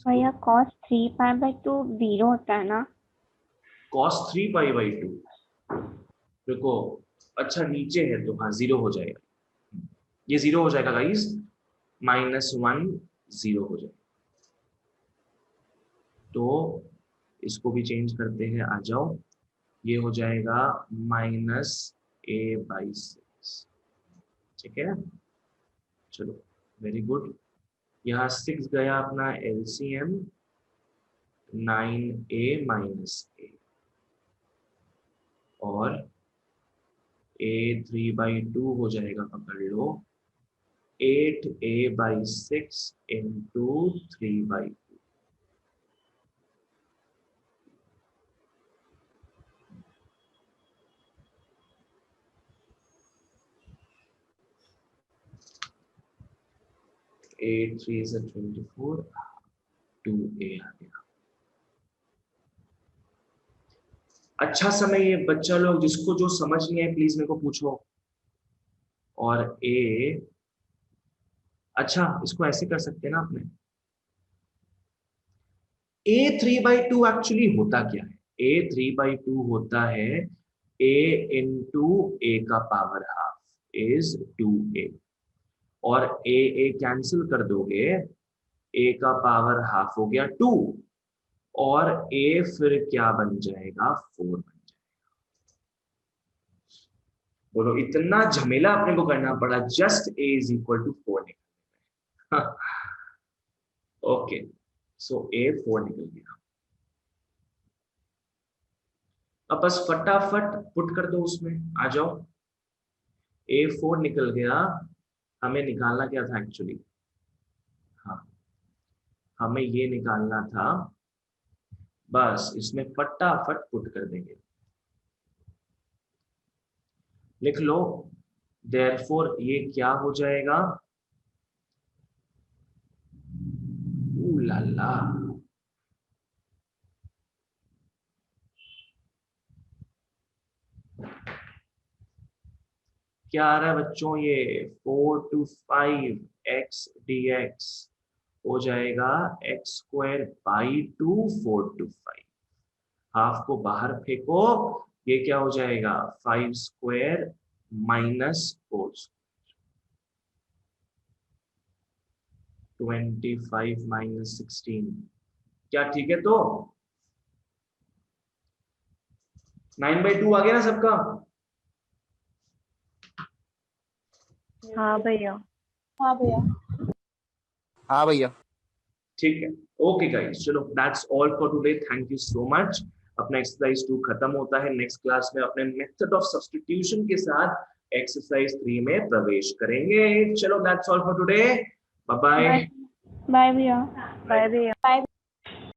भैया cos 3π/2 0 होता है ना? cos 3π/2 देखो, अच्छा नीचे है तो हाँ 0 हो जाएगा, ये 0 हो जाएगा गाइस, -1 0 हो जाएगा। तो इसको भी चेंज करते हैं, आ जाओ, ये हो जाएगा -a/6। ठीक है, चलो वेरी गुड। यहाँ 6 गया अपना LCM 9a-a और a 3/2 हो जाएगा, पकड़ लो 8a/6 into 3/2। Eight 3 is 24, 2a आ गया। अच्छा समय ये बच्चा लोग, जिसको जो समझ नहीं है प्लीज मेरे को पूछो। और a, अच्छा इसको ऐसे कर सकते हैं ना अपने, a 3/2 एक्चुअली होता क्या है, a 3/2 होता है a into a का पावर हाफ इज 2a, और a कैंसिल कर दोगे, a का पावर हाफ हो गया 2, और a फिर क्या बन जाएगा, 4 बन जाएगा। बोलो इतना झमेला अपने को करना पड़ा just a is equal to 4 निकलने में। ओके, सो a 4 निकल गया। अब बस फटाफट पुट कर दो उसमें, आ जाओ। a 4 निकल गया, हमें निकालना क्या था एक्चुअली, हाँ हमें ये निकालना था, बस इसमें फटाफट पुट कर देंगे। लिख लो, देयरफॉर ये क्या हो जाएगा, ला क्या आ रहा है बच्चों, ये 4 to 5 x dx हो जाएगा x square by 2 4 to 5, half को बाहर फेंको, ये क्या हो जाएगा 5 स्क्वायर माइनस 4 25 माइनस 16, क्या ठीक है? तो 9/2 आ गया ना सबका? हाँ भैया। हाँ भैया। हाँ भैया। ठीक है, ओके गाइस, चलो that's all for today, thank you so much. अपना एक्सरसाइज 2 खत्म होता है, नेक्स्ट क्लास में अपने मेथड ऑफ सब्स्टिट्यूशन के साथ एक्सरसाइज 3 में प्रवेश करेंगे। चलो that's all for today, bye bye. Bye भैया। बाय भैया। Bye.